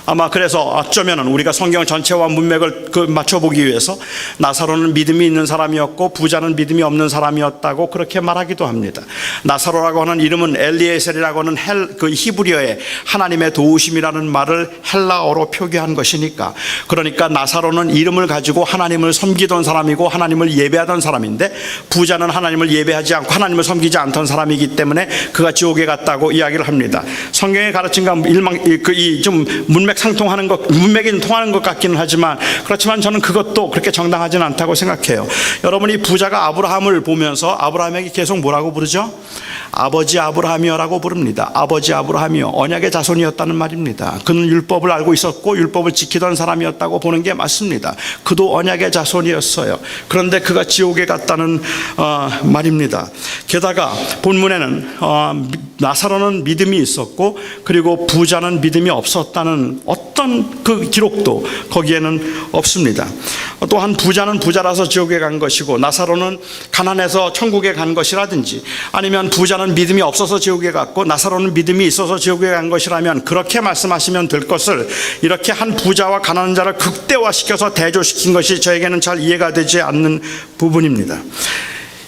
아마 그래서 어쩌면 우리가 성경 전체와 문맥을 맞춰보기 위해서 나사로는 믿음이 있는 사람이었고 부자는 믿음이 없는 사람이었다고 그렇게 말하기도 합니다. 나사로라고 하는 이름은 엘리에셀이라고 하는 그 히브리어의 하나님의 도우심이라는 말을 헬라어로 표기한 것이니까 그러니까 나사로는 이름을 가지고 하나님을 섬기던 사람이고 하나님을 예배하던 사람인데 부자는 하나님을 예배하지 않고 하나님을 섬기지 않던 사람이기 때문에 그가 지옥에 갔다고 이야기를 합니다. 성경의 가르침과 좀 문맥 문맥이 통하는 것 같기는 하지만, 그렇지만 저는 그것도 그렇게 정당하지는 않다고 생각해요. 여러분이 부자가 아브라함을 보면서 아브라함에게 계속 뭐라고 부르죠? 아버지 아브라함이여라고 부릅니다. 아버지 아브라함이여, 언약의 자손이었다는 말입니다. 그는 율법을 알고 있었고 율법을 지키던 사람이었다고 보는 게 맞습니다. 그도 언약의 자손이었어요. 그런데 그가 지옥에 갔다는 말입니다. 게다가 본문에는 나사로는 믿음이 있었고 그리고 부자는 믿음이 없었다는 어떤 그 기록도 거기에는 없습니다. 또한 부자는 부자라서 지옥에 간 것이고 나사로는 가난해서 천국에 간 것이라든지, 아니면 부자는 믿음이 없어서 지옥에 갔고 나사로는 믿음이 있어서 지옥에 간 것이라면, 그렇게 말씀하시면 될 것을 이렇게 한 부자와 가난한 자를 극대화시켜서 대조시킨 것이 저에게는 잘 이해가 되지 않는 부분입니다.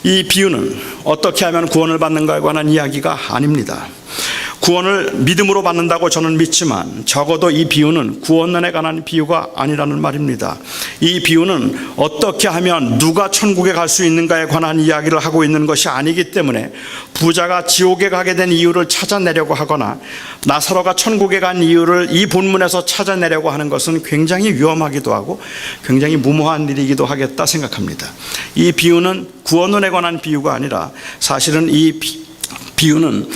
이 비유는 어떻게 하면 구원을 받는가에 관한 이야기가 아닙니다. 구원을 믿음으로 받는다고 저는 믿지만 적어도 이 비유는 구원론에 관한 비유가 아니라는 말입니다. 이 비유는 어떻게 하면 누가 천국에 갈 수 있는가에 관한 이야기를 하고 있는 것이 아니기 때문에 부자가 지옥에 가게 된 이유를 찾아내려고 하거나 나사로가 천국에 간 이유를 이 본문에서 찾아내려고 하는 것은 굉장히 위험하기도 하고 굉장히 무모한 일이기도 하겠다 생각합니다. 이 비유는 구원론에 관한 비유가 아니라 사실은 이 비유는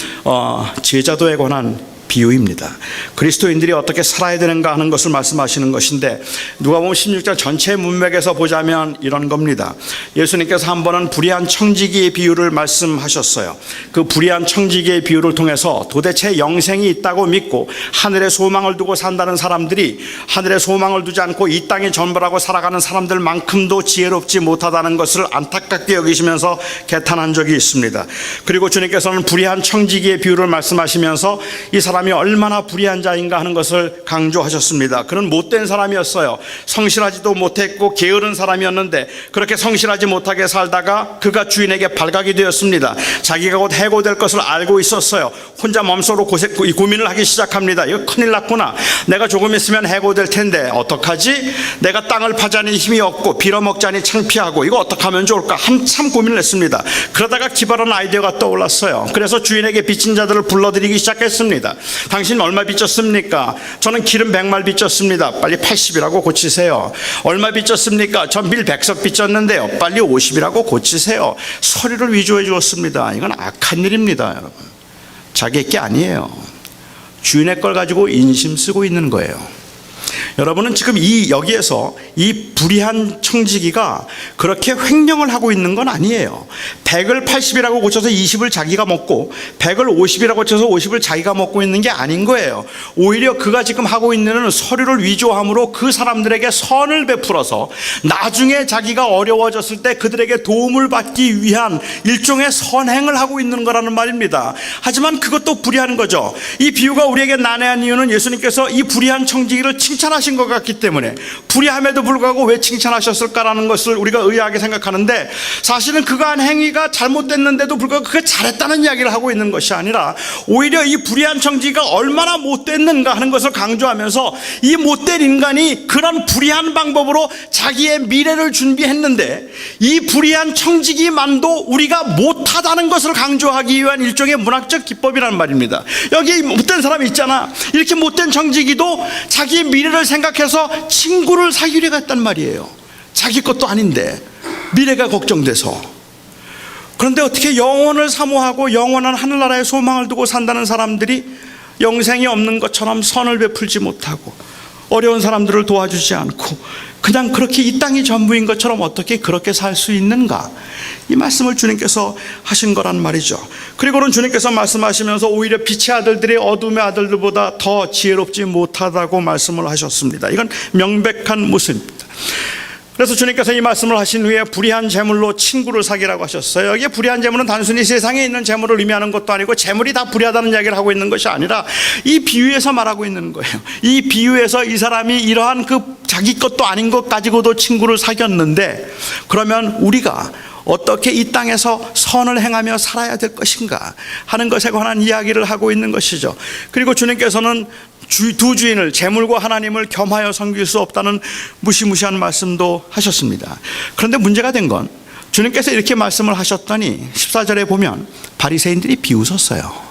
제자도에 관한 비유입니다. 그리스도인들이 어떻게 살아야 되는가 하는 것을 말씀하시는 것인데, 누가복음 16장 전체 문맥에서 보자면 이런 겁니다. 예수님께서 한 번은 불의한 청지기의 비유를 말씀하셨어요. 그 불의한 청지기의 비유를 통해서 도대체 영생이 있다고 믿고 하늘의 소망을 두고 산다는 사람들이 하늘의 소망을 두지 않고 이 땅의 전부라고 살아가는 사람들만큼도 지혜롭지 못하다는 것을 안타깝게 여기시면서 개탄한 적이 있습니다. 그리고 주님께서는 불의한 청지기의 비유를 말씀하시면서 이 사람이 얼마나 불의한 자인가 하는 것을 강조하셨습니다. 그는 못된 사람이었어요. 성실하지도 못했고 게으른 사람이었는데 그렇게 성실하지 못하게 살다가 그가 주인에게 발각이 되었습니다. 자기가 곧 해고될 것을 알고 있었어요. 혼자 마음속으로 고민을 하기 시작합니다. 이거 큰일 났구나. 내가 조금 있으면 해고될 텐데 어떡하지? 내가 땅을 파자니 힘이 없고 빌어먹자니 창피하고 이거 어떻게 하면 좋을까? 한참 고민을 했습니다. 그러다가 기발한 아이디어가 떠올랐어요. 그래서 주인에게 빚진 자들을 불러들이기 시작했습니다. 당신 얼마 빚졌습니까? 저는 기름 100말 빚졌습니다. 빨리 80이라고 고치세요. 얼마 빚졌습니까? 전 밀 100석 빚졌는데요. 빨리 50이라고 고치세요. 서류를 위조해 주었습니다. 이건 악한 일입니다, 여러분. 자기의 게 아니에요. 주인의 걸 가지고 인심 쓰고 있는 거예요. 여러분은 지금 여기에서 이 불의한 청지기가 그렇게 횡령을 하고 있는 건 아니에요. 100을 80이라고 고쳐서 20을 자기가 먹고 100을 50이라고 고쳐서 50을 자기가 먹고 있는 게 아닌 거예요. 오히려 그가 지금 하고 있는 서류를 위조함으로 그 사람들에게 선을 베풀어서 나중에 자기가 어려워졌을 때 그들에게 도움을 받기 위한 일종의 선행을 하고 있는 거라는 말입니다. 하지만 그것도 불의한 거죠. 이 비유가 우리에게 난해한 이유는 예수님께서 이 불의한 청지기를 칭찬하신 것 같기 때문에, 불의함에도 불구하고 왜 칭찬하셨을까라는 것을 우리가 의아하게 생각하는데, 사실은 그가 한 행위가 잘못됐는데도 불구하고 그가 잘했다는 이야기를 하고 있는 것이 아니라 오히려 이 불의한 청지기가 얼마나 못됐는가 하는 것을 강조하면서 이 못된 인간이 그런 불의한 방법으로 자기의 미래를 준비했는데 이 불의한 청지기만도 우리가 못하다는 것을 강조하기 위한 일종의 문학적 기법이란 말입니다. 여기 못된 사람이 있잖아. 이렇게 못된 청지기도 자기의 미래를 생각해서 친구를 사귀려고 했단 말이에요. 자기 것도 아닌데 미래가 걱정돼서. 그런데 어떻게 영원을 사모하고 영원한 하늘나라의 소망을 두고 산다는 사람들이 영생이 없는 것처럼 선을 베풀지 못하고 어려운 사람들을 도와주지 않고 그냥 그렇게 이 땅이 전부인 것처럼 어떻게 그렇게 살 수 있는가? 이 말씀을 주님께서 하신 거란 말이죠. 그리고는 주님께서 말씀하시면서 오히려 빛의 아들들이 어둠의 아들들보다 더 지혜롭지 못하다고 말씀을 하셨습니다. 이건 명백한 모습입니다. 그래서 주님께서 이 말씀을 하신 후에 불의한 재물로 친구를 사귀라고 하셨어요. 여기에 불의한 재물은 단순히 세상에 있는 재물을 의미하는 것도 아니고 재물이 다 불의하다는 이야기를 하고 있는 것이 아니라 이 비유에서 말하고 있는 거예요. 이 비유에서 이 사람이 이러한 그 자기 것도 아닌 것 가지고도 친구를 사귀었는데, 그러면 우리가 어떻게 이 땅에서 선을 행하며 살아야 될 것인가 하는 것에 관한 이야기를 하고 있는 것이죠. 그리고 주님께서는 두 주인을, 재물과 하나님을 겸하여 섬길 수 없다는 무시무시한 말씀도 하셨습니다. 그런데 문제가 된 건 주님께서 이렇게 말씀을 하셨더니 14절에 보면 바리새인들이 비웃었어요.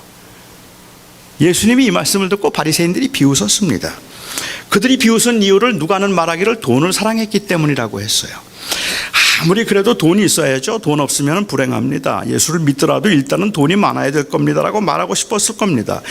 예수님이 이 말씀을 듣고 바리새인들이 비웃었습니다. 그들이 비웃은 이유를 누가는 말하기를 돈을 사랑했기 때문이라고 했어요. 아무리 그래도 돈이 있어야죠. 돈 없으면 불행합니다. 예수를 믿더라도 일단은 돈이 많아야 될 겁니다라고 말하고 싶었을 겁니다.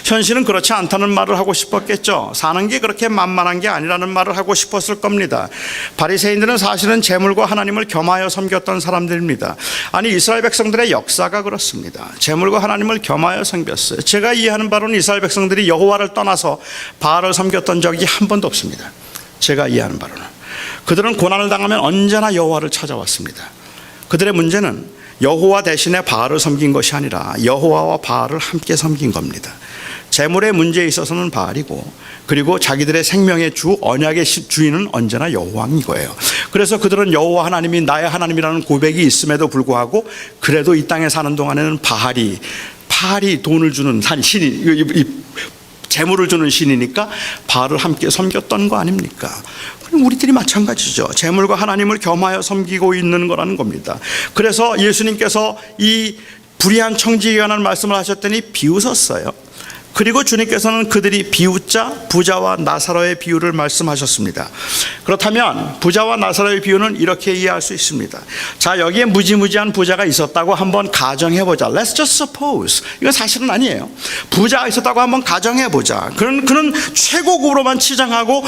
현실은 그렇지 않다는 말을 하고 싶었겠죠. 사는 게 그렇게 만만한 게 아니라는 말을 하고 싶었을 겁니다. 바리새인들은 사실은 재물과 하나님을 겸하여 섬겼던 사람들입니다. 아니, 이스라엘 백성들의 역사가 그렇습니다. 재물과 하나님을 겸하여 섬겼어요. 제가 이해하는 바로는 이스라엘 백성들이 여호와를 떠나서 바알을 섬겼던 적이 한 번도 없습니다. 제가 이해하는 바로는. 그들은 고난을 당하면 언제나 여호와를 찾아왔습니다. 그들의 문제는 여호와 대신에 바알을 섬긴 것이 아니라 여호와와 바알을 함께 섬긴 겁니다. 재물의 문제에 있어서는 바알이고, 그리고 자기들의 생명의 주, 언약의 주인은 언제나 여호와인 거예요. 그래서 그들은 여호와 하나님이 나의 하나님이라는 고백이 있음에도 불구하고 그래도 이 땅에 사는 동안에는 바알이 돈을 주는 신이, 재물을 주는 신이니까 바알을 함께 섬겼던 거 아닙니까? 우리들이 마찬가지죠. 재물과 하나님을 겸하여 섬기고 있는 거라는 겁니다. 그래서 예수님께서 이 불의한 청지기에 관한 말씀을 하셨더니 비웃었어요. 그리고 주님께서는 그들이 비웃자 부자와 나사로의 비유를 말씀하셨습니다. 그렇다면 부자와 나사로의 비유는 이렇게 이해할 수 있습니다. 자, 여기에 무지무지한 부자가 있었다고 한번 가정해보자. Let's just suppose. 이건 사실은 아니에요. 부자가 있었다고 한번 가정해보자. 그는 최고급으로만 치장하고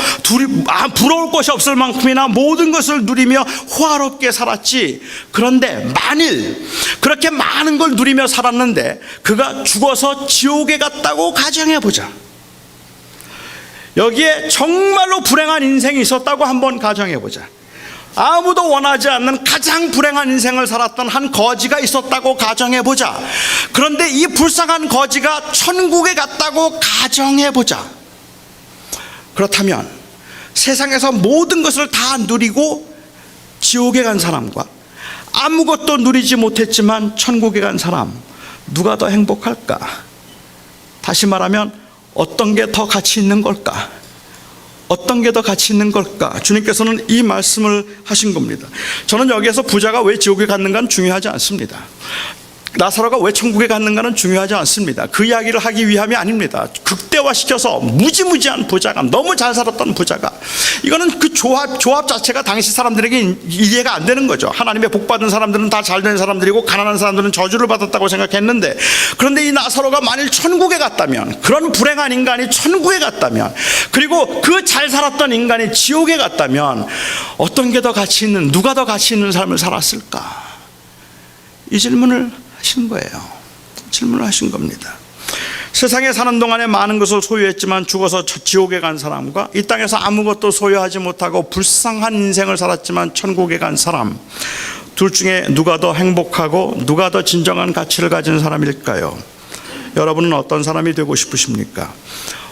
부러울 것이 없을 만큼이나 모든 것을 누리며 호화롭게 살았지. 그런데 만일 그렇게 많은 걸 누리며 살았는데 그가 죽어서 지옥에 갔다고 가정해보자. 여기에 정말로 불행한 인생이 있었다고 한번 가정해보자. 아무도 원하지 않는 가장 불행한 인생을 살았던 한 거지가 있었다고 가정해보자. 그런데 이 불쌍한 거지가 천국에 갔다고 가정해보자. 그렇다면 세상에서 모든 것을 다 누리고 지옥에 간 사람과 아무것도 누리지 못했지만 천국에 간 사람, 누가 더 행복할까? 다시 말하면 어떤 게 더 가치 있는 걸까? 어떤 게 더 가치 있는 걸까? 주님께서는 이 말씀을 하신 겁니다. 저는 여기에서 부자가 왜 지옥에 갔는가는 중요하지 않습니다. 나사로가 왜 천국에 갔는가는 중요하지 않습니다. 그 이야기를 하기 위함이 아닙니다. 극대화시켜서 무지무지한 부자가, 너무 잘 살았던 부자가, 이거는 그 조합 자체가 당시 사람들에게 이해가 안 되는 거죠. 하나님의 복 받은 사람들은 다 잘된 사람들이고 가난한 사람들은 저주를 받았다고 생각했는데, 그런데 이 나사로가 만일 천국에 갔다면, 그런 불행한 인간이 천국에 갔다면, 그리고 그 잘 살았던 인간이 지옥에 갔다면 어떤 게 더 가치 있는, 누가 더 가치 있는 삶을 살았을까? 이 질문을 하신 거예요. 질문을 하신 겁니다. 세상에 사는 동안에 많은 것을 소유했지만 죽어서 지옥에 간 사람과 이 땅에서 아무것도 소유하지 못하고 불쌍한 인생을 살았지만 천국에 간 사람, 둘 중에 누가 더 행복하고 누가 더 진정한 가치를 가진 사람일까요? 여러분은 어떤 사람이 되고 싶으십니까?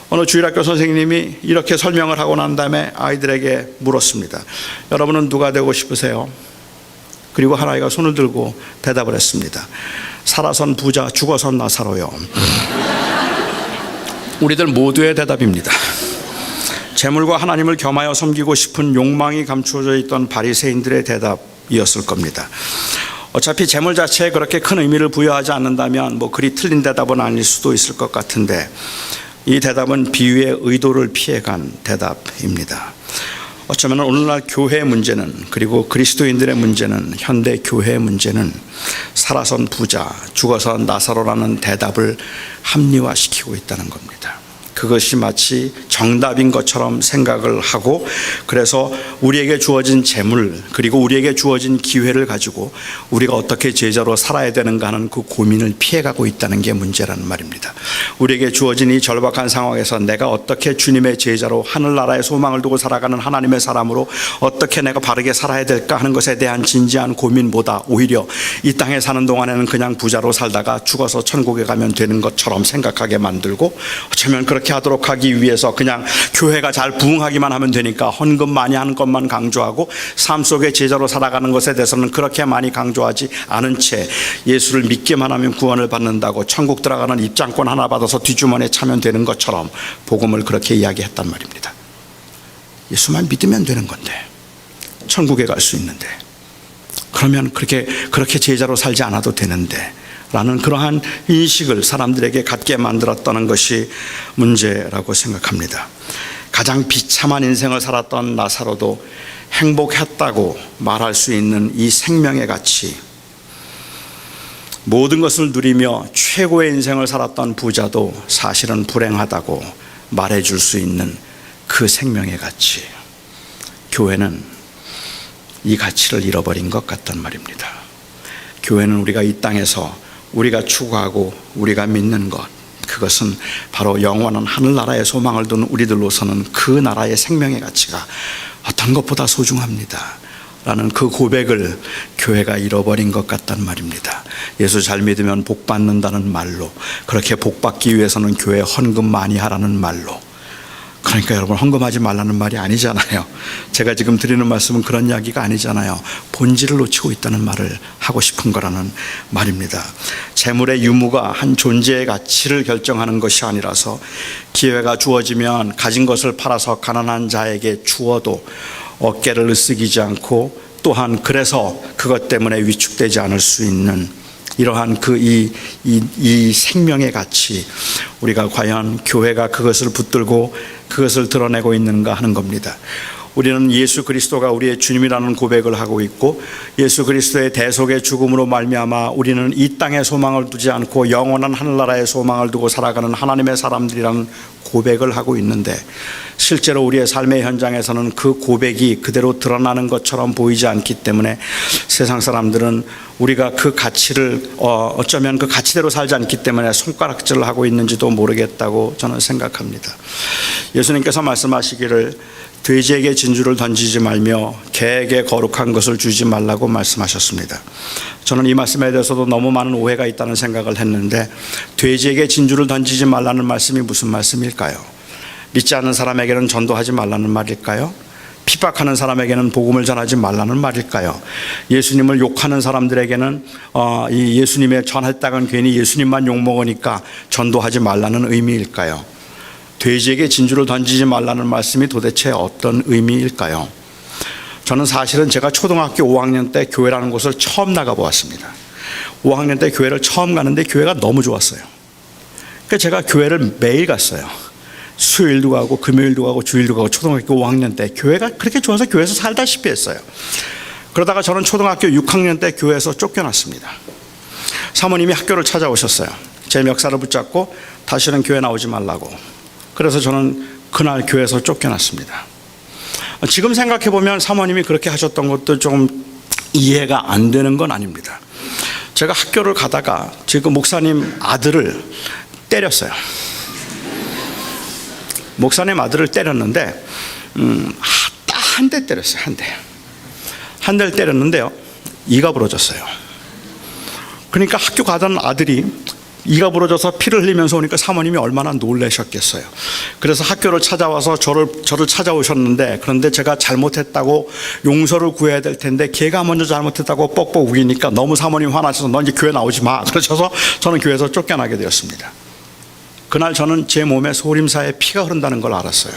어느 주일학교 선생님이 이렇게 설명을 하고 난 다음에 아이들에게 물었습니다. 여러분은 누가 되고 싶으세요? 그리고 한 아이가 손을 들고 대답을 했습니다. 살아선 부자, 죽어선 나사로요. 우리들 모두의 대답입니다. 재물과 하나님을 겸하여 섬기고 싶은 욕망이 감추어져 있던 바리새인들의 대답이었을 겁니다. 어차피 재물 자체에 그렇게 큰 의미를 부여하지 않는다면 그리 틀린 대답은 아닐 수도 있을 것 같은데, 이 대답은 비유의 의도를 피해간 대답입니다. 어쩌면 오늘날 교회의 문제는, 그리고 그리스도인들의 문제는, 현대 교회의 문제는 살아선 부자, 죽어선 나사로라는 대답을 합리화시키고 있다는 겁니다. 그것이 마치 정답인 것처럼 생각을 하고, 그래서 우리에게 주어진 재물, 그리고 우리에게 주어진 기회를 가지고 우리가 어떻게 제자로 살아야 되는가 하는 그 고민을 피해가고 있다는 게 문제라는 말입니다. 우리에게 주어진 이 절박한 상황에서 내가 어떻게 주님의 제자로 하늘나라의 소망을 두고 살아가는 하나님의 사람으로 어떻게 내가 바르게 살아야 될까 하는 것에 대한 진지한 고민보다 오히려 이 땅에 사는 동안에는 그냥 부자로 살다가 죽어서 천국에 가면 되는 것처럼 생각하게 만들고, 어쩌면 그렇게 하도록 하기 위해서 그냥 교회가 잘 부흥하기만 하면 되니까 헌금 많이 하는 것만 강조하고 삶 속에 제자로 살아가는 것에 대해서는 그렇게 많이 강조하지 않은 채 예수를 믿기만 하면 구원을 받는다고 천국 들어가는 입장권 하나 받아서 뒷주머니에 차면 되는 것처럼 복음을 그렇게 이야기했단 말입니다. 예수만 믿으면 되는 건데, 천국에 갈 수 있는데, 그러면 그렇게 제자로 살지 않아도 되는데 라는 그러한 인식을 사람들에게 갖게 만들었다는 것이 문제라고 생각합니다. 가장 비참한 인생을 살았던 나사로도 행복했다고 말할 수 있는 이 생명의 가치, 모든 것을 누리며 최고의 인생을 살았던 부자도 사실은 불행하다고 말해줄 수 있는 그 생명의 가치, 교회는 이 가치를 잃어버린 것 같단 말입니다. 교회는 우리가 이 땅에서 우리가 추구하고 우리가 믿는 것, 그것은 바로 영원한 하늘나라의 소망을 둔 우리들로서는 그 나라의 생명의 가치가 어떤 것보다 소중합니다 라는 그 고백을 교회가 잃어버린 것 같단 말입니다. 예수 잘 믿으면 복 받는다는 말로, 그렇게 복 받기 위해서는 교회에 헌금 많이 하라는 말로, 그러니까 여러분 헌금하지 말라는 말이 아니잖아요. 제가 지금 드리는 말씀은 그런 이야기가 아니잖아요. 본질을 놓치고 있다는 말을 하고 싶은 거라는 말입니다. 재물의 유무가 한 존재의 가치를 결정하는 것이 아니라서 기회가 주어지면 가진 것을 팔아서 가난한 자에게 주어도 어깨를 으쓱이지 않고, 또한 그래서 그것 때문에 위축되지 않을 수 있는 이러한 이 생명의 가치, 우리가 과연 교회가 그것을 붙들고 그것을 드러내고 있는가 하는 겁니다. 우리는 예수 그리스도가 우리의 주님이라는 고백을 하고 있고, 예수 그리스도의 대속의 죽음으로 말미암아 우리는 이 땅에 소망을 두지 않고 영원한 하늘나라에 소망을 두고 살아가는 하나님의 사람들이라는 고백을 하고 있는데, 실제로 우리의 삶의 현장에서는 그 고백이 그대로 드러나는 것처럼 보이지 않기 때문에 세상 사람들은 우리가 그 가치를 어쩌면 그 가치대로 살지 않기 때문에 손가락질을 하고 있는지도 모르겠다고 저는 생각합니다. 예수님께서 말씀하시기를 돼지에게 진주를 던지지 말며 개에게 거룩한 것을 주지 말라고 말씀하셨습니다. 저는 이 말씀에 대해서도 너무 많은 오해가 있다는 생각을 했는데, 돼지에게 진주를 던지지 말라는 말씀이 무슨 말씀일까요? 믿지 않는 사람에게는 전도하지 말라는 말일까요? 핍박하는 사람에게는 복음을 전하지 말라는 말일까요? 예수님을 욕하는 사람들에게는 이 예수님의 전했다간 괜히 예수님만 욕먹으니까 전도하지 말라는 의미일까요? 돼지에게 진주를 던지지 말라는 말씀이 도대체 어떤 의미일까요? 저는 사실은 제가 초등학교 5학년 때 교회라는 곳을 처음 나가보았습니다. 5학년 때 교회를 처음 가는데 교회가 너무 좋았어요. 그러니까 제가 교회를 매일 갔어요. 수요일도 가고 금요일도 가고 주일도 가고. 초등학교 5학년 때 교회가 그렇게 좋아서 교회에서 살다시피 했어요. 그러다가 저는 초등학교 6학년 때 교회에서 쫓겨났습니다. 사모님이 학교를 찾아오셨어요. 제 멱살을 붙잡고 다시는 교회 나오지 말라고. 그래서 저는 그날 교회에서 쫓겨났습니다. 지금 생각해보면 사모님이 그렇게 하셨던 것도 좀 이해가 안 되는 건 아닙니다. 제가 학교를 가다가 지금 목사님 아들을 때렸어요. 목사님 아들을 때렸는데 딱 한 대 때렸어요. 한 대를 때렸는데요, 이가 부러졌어요. 그러니까 학교 가던 아들이 이가 부러져서 피를 흘리면서 오니까 사모님이 얼마나 놀라셨겠어요. 그래서 학교를 찾아와서 저를 찾아오셨는데, 그런데 제가 잘못했다고 용서를 구해야 될 텐데 걔가 먼저 잘못했다고 뻑뻑 우기니까 너무 사모님 화나셔서 너 이제 교회 나오지 마 그러셔서 저는 교회에서 쫓겨나게 되었습니다. 그날 저는 제 몸에 소림사에 피가 흐른다는 걸 알았어요.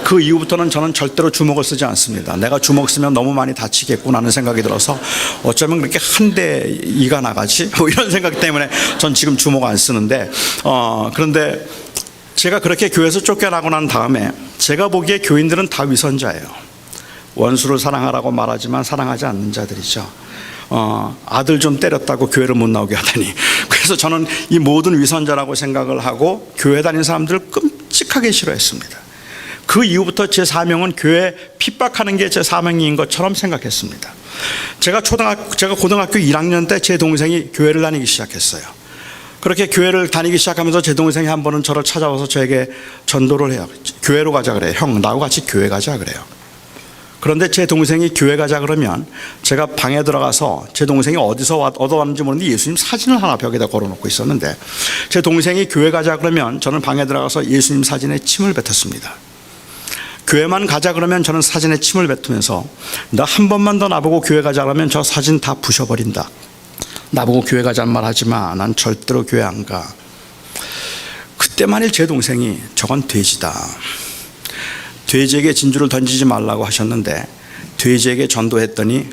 그 이후부터는 저는 절대로 주먹을 쓰지 않습니다. 내가 주먹 쓰면 너무 많이 다치겠구나 하는 생각이 들어서 어쩌면 그렇게 한 대 이가 나가지? 뭐 이런 생각 때문에 전 지금 주먹 안 쓰는데, 그런데 제가 그렇게 교회에서 쫓겨나고 난 다음에 제가 보기에 교인들은 다 위선자예요. 원수를 사랑하라고 말하지만 사랑하지 않는 자들이죠. 아들 좀 때렸다고 교회를 못 나오게 하다니. 그래서 저는 이 모든 위선자라고 생각을 하고 교회 다니는 사람들을 끔찍하게 싫어했습니다. 그 이후부터 제 사명은 교회 핍박하는 게 제 사명인 것처럼 생각했습니다. 제가 고등학교 1학년 때 제 동생이 교회를 다니기 시작했어요. 그렇게 교회를 다니기 시작하면서 제 동생이 한 번은 저를 찾아와서 저에게 전도를 해요. 교회로 가자 그래요. 형, 나하고 같이 교회 가자 그래요. 그런데 제 동생이 교회 가자 그러면 제가 방에 들어가서, 제 동생이 어디서 얻어왔는지 모르는데 예수님 사진을 하나 벽에다 걸어놓고 있었는데, 제 동생이 교회 가자 그러면 저는 방에 들어가서 예수님 사진에 침을 뱉었습니다. 교회만 가자 그러면 저는 사진에 침을 뱉으면서 너 한 번만 더 나보고 교회 가자 그러면 저 사진 다 부셔버린다. 나보고 교회 가자는 말 하지 마. 난 절대로 교회 안 가. 그때 만일 제 동생이 저건 돼지다, 돼지에게 진주를 던지지 말라고 하셨는데 돼지에게 전도했더니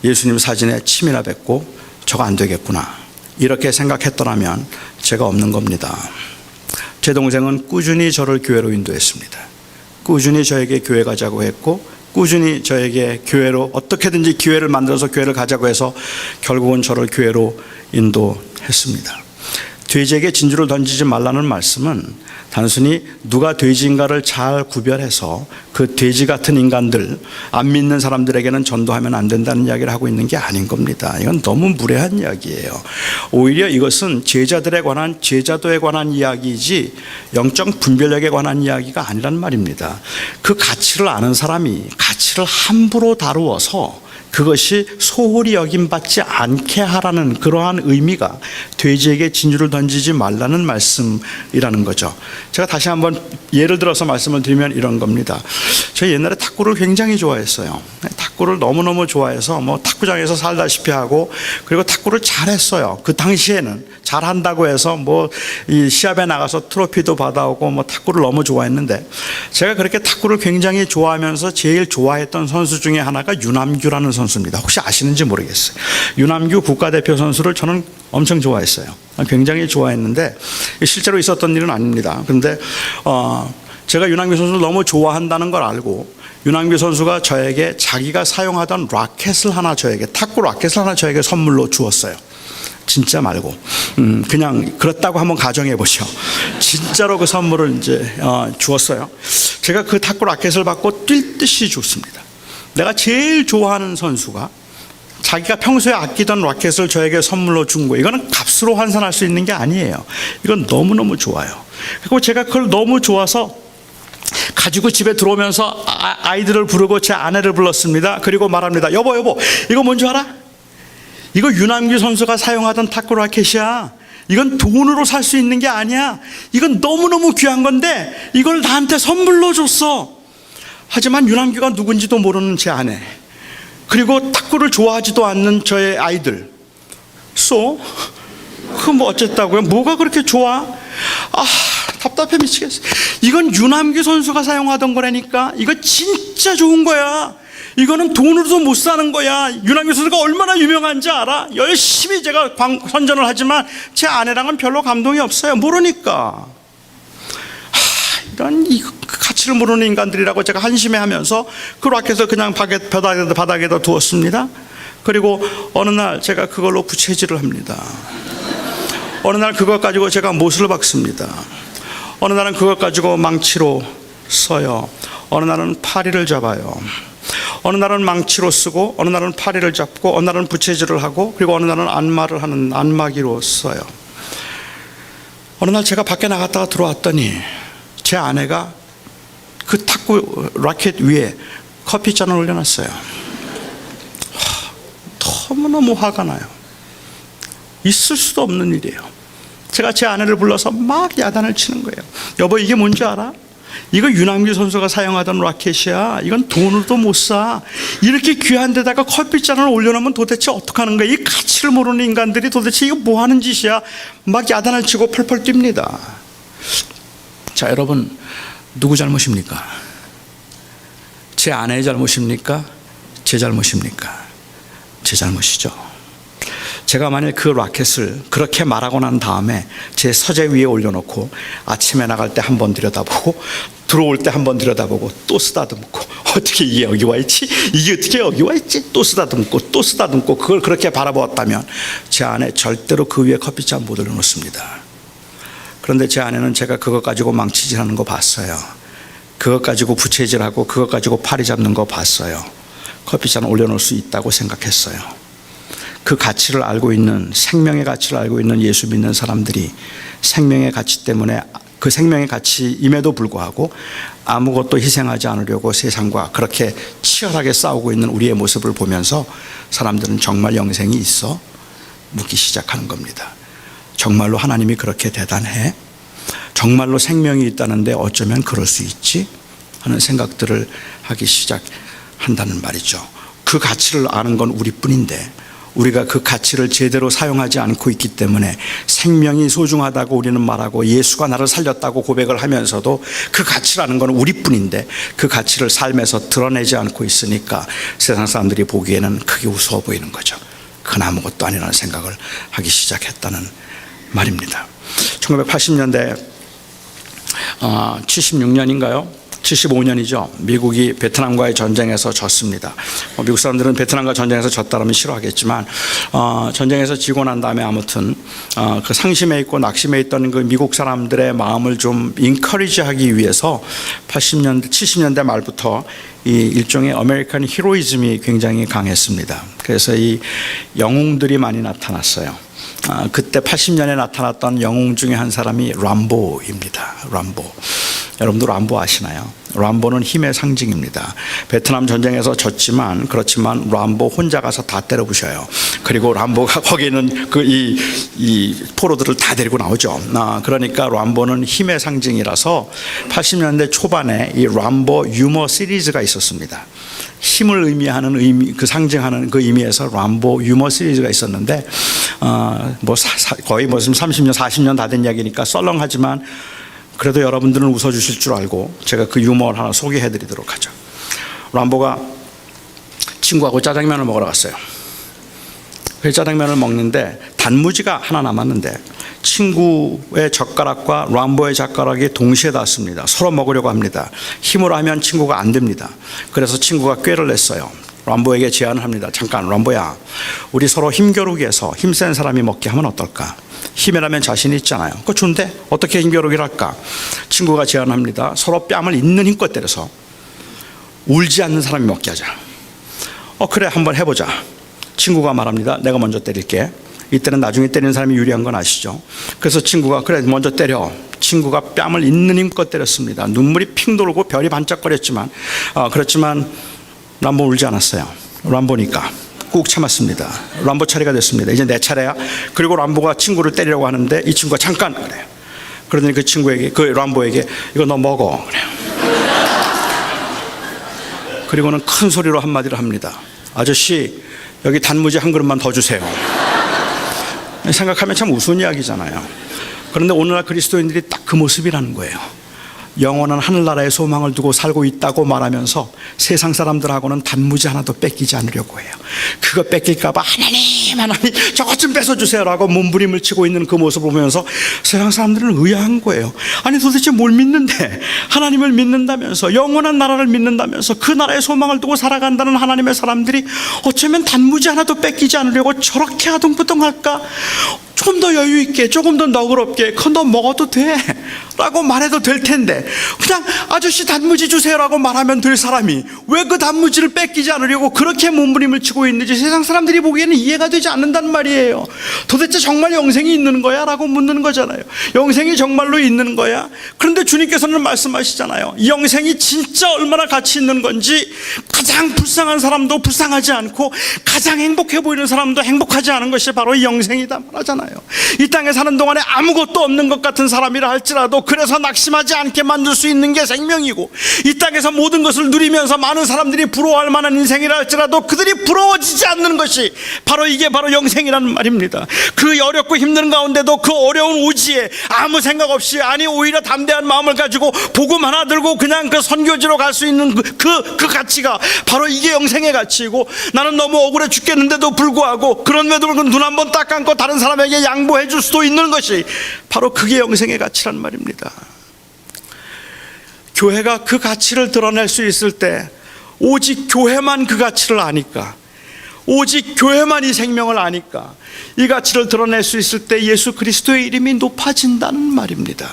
예수님 사진에 침이나 뱉고 저거 안 되겠구나, 이렇게 생각했더라면 제가 없는 겁니다. 제 동생은 꾸준히 저를 교회로 인도했습니다. 꾸준히 저에게 교회 가자고 했고, 꾸준히 저에게 교회로 어떻게든지 기회를 만들어서 교회를 가자고 해서 결국은 저를 교회로 인도했습니다. 돼지에게 진주를 던지지 말라는 말씀은 단순히 누가 돼지인가를 잘 구별해서 그 돼지 같은 인간들, 안 믿는 사람들에게는 전도하면 안 된다는 이야기를 하고 있는 게 아닌 겁니다. 이건 너무 무례한 이야기예요. 오히려 이것은 제자들에 관한, 제자도에 관한 이야기이지 영적 분별력에 관한 이야기가 아니란 말입니다. 그 가치를 아는 사람이 가치를 함부로 다루어서 그것이 소홀히 여김받지 않게 하라는 그러한 의미가 돼지에게 진주를 던지지 말라는 말씀이라는 거죠. 제가 다시 한번 예를 들어서 말씀을 드리면 이런 겁니다. 저 옛날에 탁구를 굉장히 좋아했어요. 탁구를 너무너무 좋아해서 뭐 탁구장에서 살다시피 하고, 그리고 탁구를 잘했어요. 그 당시에는 잘한다고 해서 뭐 이 시합에 나가서 트로피도 받아오고 뭐 탁구를 너무 좋아했는데, 제가 그렇게 탁구를 굉장히 좋아하면서 제일 좋아했던 선수 중에 하나가 유남규라는 선수입니다. 혹시 아시는지 모르겠어요. 유남규 국가대표 선수를 저는 엄청 좋아했어요. 굉장히 좋아했는데 실제로 있었던 일은 아닙니다. 그런데 제가 유남규 선수를 너무 좋아한다는 걸 알고 유남규 선수가 저에게 자기가 사용하던 라켓을 하나, 저에게 탁구 라켓을 하나 저에게 선물로 주었어요. 진짜 말고 그냥 그렇다고 한번 가정해 보죠. 진짜로 그 선물을 이제 주었어요. 제가 그 탁구 라켓을 받고 뛸 듯이 좋습니다. 내가 제일 좋아하는 선수가 자기가 평소에 아끼던 라켓을 저에게 선물로 준 거예요. 이거는 값으로 환산할 수 있는 게 아니에요. 이건 너무너무 좋아요. 그리고 제가 그걸 너무 좋아서 가지고 집에 들어오면서 아이들을 부르고 제 아내를 불렀습니다. 그리고 말합니다. 여보, 이거 뭔지 알아? 이거 유남규 선수가 사용하던 탁구 라켓이야. 이건 돈으로 살 수 있는 게 아니야. 이건 너무너무 귀한 건데 이걸 나한테 선물로 줬어. 하지만 유남규가 누군지도 모르는 제 아내, 그리고 탁구를 좋아하지도 않는 저의 아이들, 그거 뭐 어쨌다고요? 뭐가 그렇게 좋아? 답답해 미치겠어. 이건 유남규 선수가 사용하던 거라니까. 이거 진짜 좋은 거야. 이거는 돈으로도 못 사는 거야. 유남규 선수가 얼마나 유명한지 알아? 열심히 제가 선전을 하지만 제 아내랑은 별로 감동이 없어요. 모르니까. 이런 가치를 모르는 인간들이라고 제가 한심해하면서 그 라켓을 그냥 바닥에다 두었습니다. 그리고 어느 날 제가 그걸로 부채질을 합니다. 어느 날 그것 가지고 제가 못을 박습니다. 어느 날은 그것 가지고 망치로 써요. 어느 날은 파리를 잡아요. 어느 날은 망치로 쓰고, 어느 날은 파리를 잡고, 어느 날은 부채질을 하고, 그리고 어느 날은 안마를 하는 안마기로 써요. 어느 날 제가 밖에 나갔다가 들어왔더니 제 아내가 그 탁구 라켓 위에 커피잔을 올려놨어요. 너무너무 화가 나요. 있을 수도 없는 일이에요. 제가 제 아내를 불러서 막 야단을 치는 거예요. 여보, 이게 뭔지 알아? 이거 유남규 선수가 사용하던 라켓이야. 이건 돈으로도 못 사. 이렇게 귀한 데다가 커피잔을 올려놓으면 도대체 어떡하는 거야? 이 가치를 모르는 인간들이 도대체 이거 뭐 하는 짓이야? 막 야단을 치고 펄펄 뜁니다. 자, 여러분, 누구 잘못입니까? 제 아내의 잘못입니까? 제 잘못입니까? 제 잘못이죠. 제가 만약 그 라켓을 그렇게 말하고 난 다음에 제 서재 위에 올려놓고 아침에 나갈 때 한 번 들여다보고 들어올 때 한 번 들여다보고 또 쓰다듬고, 어떻게 이게 여기 와 있지? 이게 어떻게 여기 와 있지? 또 쓰다듬고 또 쓰다듬고, 그걸 그렇게 바라보았다면 제 아내 절대로 그 위에 커피잔 못 올려놓습니다. 그런데 제 아내는 제가 그것 가지고 망치질하는 거 봤어요. 그것 가지고 부채질하고 그것 가지고 파리 잡는 거 봤어요. 커피잔 올려놓을 수 있다고 생각했어요. 그 가치를 알고 있는, 생명의 가치를 알고 있는 예수 믿는 사람들이 생명의 가치 때문에, 그 생명의 가치임에도 불구하고 아무것도 희생하지 않으려고 세상과 그렇게 치열하게 싸우고 있는 우리의 모습을 보면서 사람들은 정말 영생이 있어? 묻기 시작하는 겁니다. 정말로 하나님이 그렇게 대단해? 정말로 생명이 있다는데 어쩌면 그럴 수 있지? 하는 생각들을 하기 시작한다는 말이죠. 그 가치를 아는 건 우리뿐인데 우리가 그 가치를 제대로 사용하지 않고 있기 때문에 생명이 소중하다고 우리는 말하고 예수가 나를 살렸다고 고백을 하면서도 그 가치를 아는 건 우리뿐인데 그 가치를 삶에서 드러내지 않고 있으니까 세상 사람들이 보기에는 크게 우스워 보이는 거죠. 그건 아무것도 아니라는 생각을 하기 시작했다는 말입니다. 1980년대 76년인가요? 75년이죠. 미국이 베트남과의 전쟁에서 졌습니다. 미국 사람들은 베트남과 전쟁에서 졌다면 싫어하겠지만 전쟁에서 지고 난 다음에 아무튼 그 상심해 있고 낙심해 있던 그 미국 사람들의 마음을 좀 인커리지하기 위해서 80년대 70년대 말부터 이 일종의 아메리칸 히로이즘이 굉장히 강했습니다. 그래서 이 영웅들이 많이 나타났어요. 그때 80년에 나타났던 영웅 중에 한 사람이 람보입니다. 람보. 여러분도 람보 아시나요? 람보는 힘의 상징입니다. 베트남 전쟁에서 졌지만 그렇지만 람보 혼자 가서 다 때려 부셔요. 그리고 람보가 거기 있는 이 포로들을 다 데리고 나오죠. 그러니까 람보는 힘의 상징이라서 80년대 초반에 이 람보 유머 시리즈가 있었습니다. 힘을 의미하는 그 상징하는 그 의미에서 람보 유머 시리즈가 있었는데 거의 무슨 30년 40년 다 된 이야기니까 썰렁하지만 그래도 여러분들은 웃어주실 줄 알고 제가 그 유머를 하나 소개해드리도록 하죠. 람보가 친구하고 짜장면을 먹으러 갔어요. 그 짜장면을 먹는데 단무지가 하나 남았는데 친구의 젓가락과 람보의 젓가락이 동시에 닿습니다. 서로 먹으려고 합니다. 힘으로 하면 친구가 안 됩니다. 그래서 친구가 꾀를 냈어요. 람보에게 제안을 합니다. 잠깐 람보야, 우리 서로 힘겨루기 해서 힘센 사람이 먹게 하면 어떨까? 힘이라면 자신이 있잖아요. 그거 좋은데 어떻게 힘겨루기를 할까? 친구가 제안합니다. 서로 뺨을 있는 힘껏 때려서 울지 않는 사람이 먹게 하자. 그래 한번 해보자. 친구가 말합니다. 내가 먼저 때릴게. 이때는 나중에 때리는 사람이 유리한 건 아시죠? 그래서 친구가 그래 먼저 때려. 친구가 뺨을 있는 힘껏 때렸습니다. 눈물이 핑 돌고 별이 반짝거렸지만 그렇지만 람보 울지 않았어요. 람보니까 꾹 참았습니다. 람보 차례가 됐습니다. 이제 내 차례야. 그리고 람보가 친구를 때리려고 하는데 이 친구가 잠깐 그래요. 그러더니 그 친구에게 그 람보에게 이거 너 먹어 그래요. 그리고는 큰 소리로 한마디를 합니다. 아저씨 여기 단무지 한 그릇만 더 주세요. 생각하면 참 우스운 이야기잖아요. 그런데 오늘날 그리스도인들이 딱 그 모습이라는 거예요. 영원한 하늘나라의 소망을 두고 살고 있다고 말하면서 세상 사람들하고는 단무지 하나도 뺏기지 않으려고 해요. 그거 뺏길까 봐 하나님 저것 좀 뺏어주세요라고 몸부림을 치고 있는 그 모습을 보면서 세상 사람들은 의아한 거예요. 아니 도대체 뭘 믿는데, 하나님을 믿는다면서 영원한 나라를 믿는다면서 그 나라의 소망을 두고 살아간다는 하나님의 사람들이 어쩌면 단무지 하나도 뺏기지 않으려고 저렇게 아둥부둥할까? 조금 더 여유 있게, 조금 더 너그럽게, 그건 너 먹어도 돼 라고 말해도 될 텐데 그냥 아저씨 단무지 주세요라고 말하면 될 사람이 왜 그 단무지를 뺏기지 않으려고 그렇게 몸부림을 치고 있는지 세상 사람들이 보기에는 이해가 되지 않는단 말이에요. 도대체 정말 영생이 있는 거야? 라고 묻는 거잖아요. 영생이 정말로 있는 거야? 그런데 주님께서는 말씀하시잖아요. 이 영생이 진짜 얼마나 가치 있는 건지 가장 불쌍한 사람도 불쌍하지 않고 가장 행복해 보이는 사람도 행복하지 않은 것이 바로 이 영생이다 말하잖아요. 이 땅에 사는 동안에 아무것도 없는 것 같은 사람이라 할지라도 그래서 낙심하지 않게 만들 수 있는 게 생명이고, 이 땅에서 모든 것을 누리면서 많은 사람들이 부러워할 만한 인생이라 할지라도 그들이 부러워지지 않는 것이 바로 이게 바로 영생이라는 말입니다. 그 어렵고 힘든 가운데도 그 어려운 오지에 아무 생각 없이, 아니 오히려 담대한 마음을 가지고 복음 하나 들고 그냥 그 선교지로 갈 수 있는 그 가치가 바로 이게 영생의 가치이고, 나는 너무 억울해 죽겠는데도 불구하고 그런데도 눈 한 번 딱 감고 다른 사람에게 양보해 줄 수도 있는 것이 바로 그게 영생의 가치란 말입니다. 교회가 그 가치를 드러낼 수 있을 때 오직 교회만 그 가치를 아니까, 오직 교회만 이 생명을 아니까 이 가치를 드러낼 수 있을 때 예수 그리스도의 이름이 높아진다는 말입니다.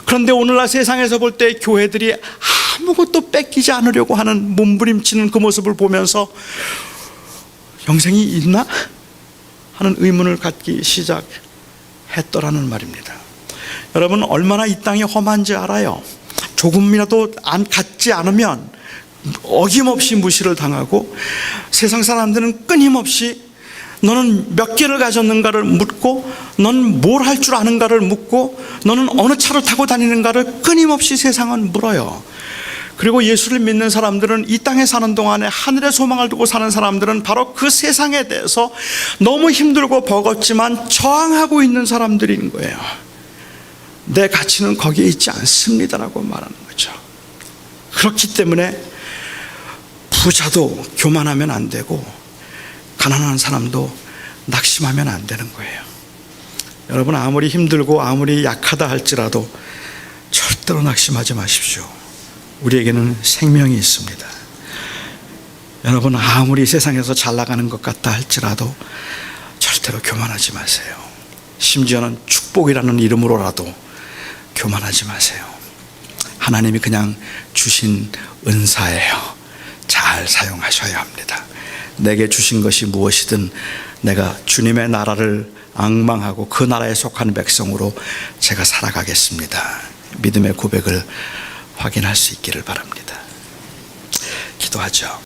그런데 오늘날 세상에서 볼 때 교회들이 아무것도 뺏기지 않으려고 하는 몸부림치는 그 모습을 보면서 영생이 있나? 하는 의문을 갖기 시작했더라는 말입니다. 여러분 얼마나 이 땅이 험한지 알아요? 조금이라도 갖지 않으면 어김없이 무시를 당하고, 세상 사람들은 끊임없이 너는 몇 개를 가졌는가를 묻고, 넌 뭘 할 줄 아는가를 묻고, 너는 어느 차를 타고 다니는가를 끊임없이 세상은 물어요. 그리고 예수를 믿는 사람들은, 이 땅에 사는 동안에 하늘의 소망을 두고 사는 사람들은 바로 그 세상에 대해서 너무 힘들고 버겁지만 저항하고 있는 사람들인 거예요. 내 가치는 거기에 있지 않습니다라고 말하는 거죠. 그렇기 때문에 부자도 교만하면 안 되고 가난한 사람도 낙심하면 안 되는 거예요. 여러분, 아무리 힘들고 아무리 약하다 할지라도 절대로 낙심하지 마십시오. 우리에게는 생명이 있습니다. 여러분, 아무리 세상에서 잘 나가는 것 같다 할지라도 절대로 교만하지 마세요. 심지어는 축복이라는 이름으로라도 교만하지 마세요. 하나님이 그냥 주신 은사예요. 잘 사용하셔야 합니다. 내게 주신 것이 무엇이든 내가 주님의 나라를 앙망하고 그 나라에 속한 백성으로 제가 살아가겠습니다. 믿음의 고백을 확인할 수 있기를 바랍니다. 기도하죠.